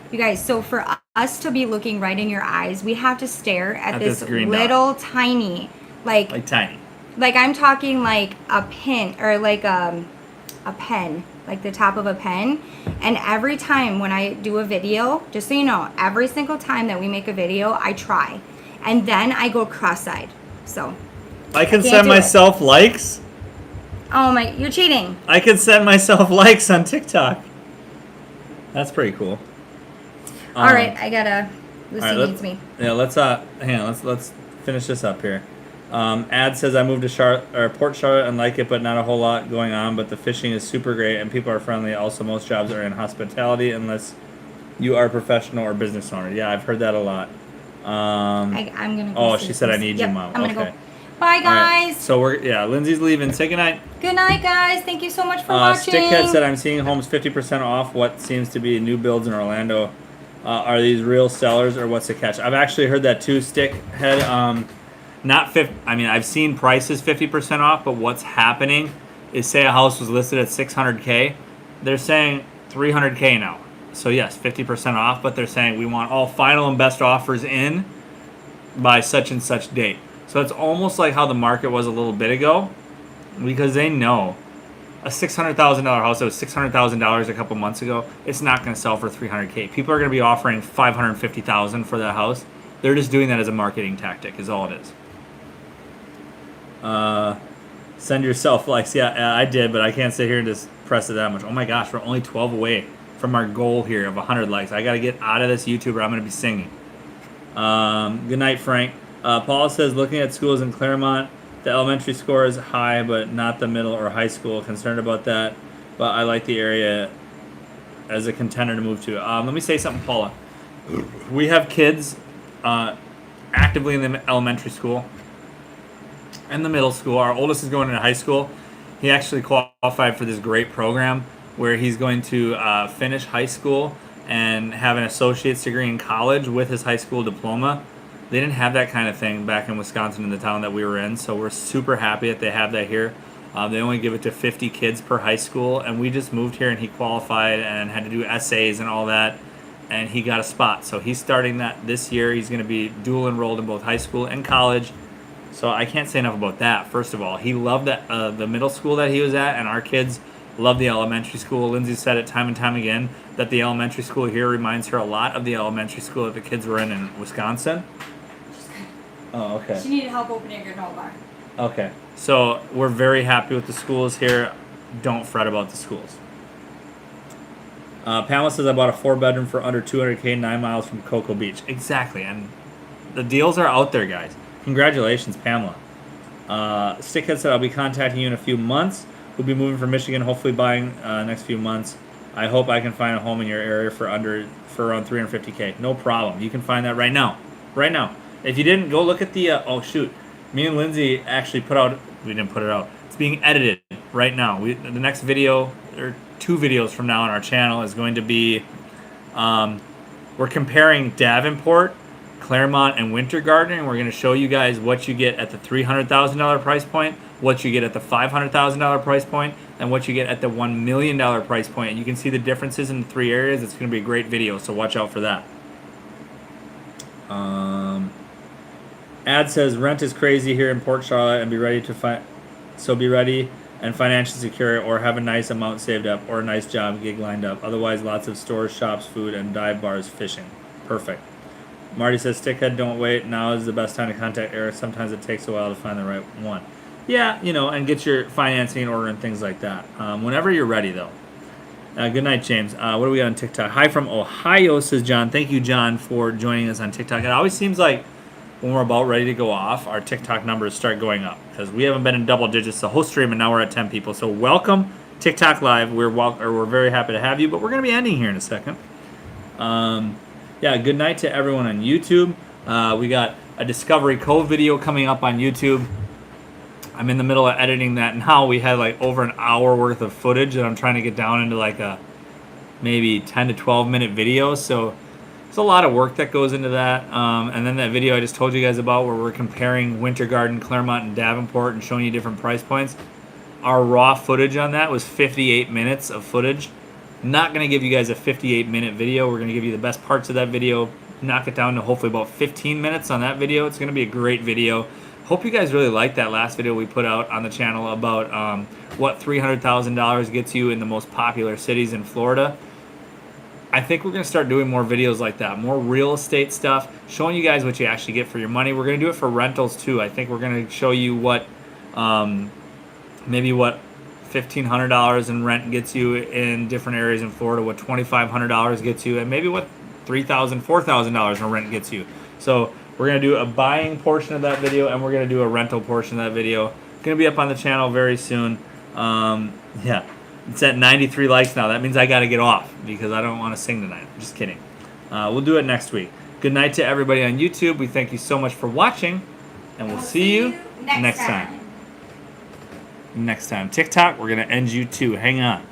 You guys, so for us to be looking right in your eyes, we have to stare at this green little tiny, Like tiny. like I'm talking like a pin or like a pen, like the top of a pen. And every time when I do a video, just so you know, every single time that we make a video, I try. And then I go cross-eyed. So I can can't send do it. myself likes. oh my, you're cheating. I can send myself likes on TikTok. That's pretty cool. All right, I gotta. Lucy all right, needs me. Yeah, let's hang on. Let's finish this up here. Ad says I moved to Port Charlotte and like it, but not a whole lot going on. But the fishing is super great and people are friendly. Also, most jobs are in hospitality unless you are a professional or business owner. Yeah, I've heard that a lot. I'm gonna. Go Oh, see she said I this. need Yep, you, Mom. I'm gonna Okay. go. Bye, All guys. right, so Lindsay's leaving. Say goodnight. Good night, guys. Thank you so much for watching. Stickhead said I'm seeing homes 50% off what seems to be new builds in Orlando. Are these real sellers or what's the catch? I've actually heard that too, Stickhead. Not 50. I mean, I've seen prices 50% off, but what's happening is, say a house was listed at 600K, they're saying 300K now. So yes, 50% off, but they're saying we want all final and best offers in by such and such date. So it's almost like how the market was a little bit ago, because they know a $600,000 house that was $600,000 a couple months ago, it's not going to sell for 300K. People are going to be offering $550,000 for that house. They're just doing that as a marketing tactic, is all it is. Send yourself likes. Yeah, I did, but I can't sit here and just press it that much. Oh my gosh, we're only 12 away from our goal here of 100 likes. I got to get out of this YouTube or I'm going to be singing. Good night, Frank. Paul says, looking at schools in Clermont, the elementary score is high, but not the middle or high school. Concerned about that, but I like the area as a contender to move to. Let me say something, Paula. We have kids actively in the elementary school and the middle school. Our oldest is going into high school. He actually qualified for this great program where he's going to finish high school and have an associate's degree in college with his high school diploma. They didn't have that kind of thing back in Wisconsin in the town that we were in, so we're super happy that they have that here. They only give it to 50 kids per high school, and we just moved here and he qualified and had to do essays and all that, and he got a spot. So he's starting that this year. He's going to be dual enrolled in both high school and college. So I can't say enough about that. First of all, he loved that the middle school that he was at, and our kids love the elementary school. Lindsay said it time and time again that the elementary school here reminds her a lot of the elementary school that the kids were in Wisconsin. Oh, okay. She needed help opening a granola bar. Okay. So we're very happy with the schools here. Don't fret about the schools. Pamela says I bought a 4-bedroom for under 200K 9 miles from Cocoa Beach. Exactly. And the deals are out there, guys. Congratulations, Pamela. Stickhead said I'll be contacting you in a few months. We'll be moving from Michigan, hopefully buying next few months. I hope I can find a home in your area for around 350K. No problem. You can find that right now. Right now. If you didn't, go look at the... oh, shoot. Me and Lindsay actually put out... We didn't put it out. It's being edited right now. The next video, or 2 videos from now on our channel, is going to be... we're comparing Davenport, Clermont, and Winter Garden, and we're going to show you guys what you get at the $300,000 price point, what you get at the $500,000 price point, and what you get at the $1 million price point. And you can see the differences in the 3 areas. It's going to be a great video, so watch out for that. Ad says rent is crazy here in Port Charlotte, and be ready and financially secure, or have a nice amount saved up, or a nice job gig lined up. Otherwise, lots of stores, shops, food, and dive bars, fishing. Perfect. Marty says, Stickhead, don't wait. Now is the best time to contact Eric. Sometimes it takes a while to find the right one. Yeah, and get your financing in order and things like that. Whenever you're ready, though. Good night, James. What do we got on TikTok? Hi from Ohio, says John. Thank you, John, for joining us on TikTok. It always seems like when we're about ready to go off, our TikTok numbers start going up because we haven't been in double digits the whole stream, and now we're at 10 people. So welcome TikTok Live. We're very happy to have you, but we're going to be ending here in a second. Good night to everyone on YouTube. We got a Discovery Cove video coming up on YouTube. I'm in the middle of editing that now. We had like over an hour worth of footage that I'm trying to get down into like a maybe 10 to 12 minute video. So it's a lot of work that goes into that. And then that video I just told you guys about where we're comparing Winter Garden, Clermont, and Davenport and showing you different price points. Our raw footage on that was 58 minutes of footage. Not going to give you guys a 58-minute video. We're going to give you the best parts of that video, knock it down to hopefully about 15 minutes on that video. It's going to be a great video. Hope you guys really liked that last video we put out on the channel about what $300,000 gets you in the most popular cities in Florida. I think we're going to start doing more videos like that, more real estate stuff, showing you guys what you actually get for your money. We're going to do it for rentals too. I think we're going to show you what maybe what $1,500 in rent gets you in different areas in Florida, what $2,500 gets you, and maybe what $3,000, $4,000 in rent gets you. So we're going to do a buying portion of that video, and we're going to do a rental portion of that video. It's going to be up on the channel very soon. It's at 93 likes now. That means I got to get off because I don't want to sing tonight. I'm just kidding. We'll do it next week. Good night to everybody on YouTube. We thank you so much for watching, and we'll see you next time. Next time. TikTok, we're going to end you too. Hang on.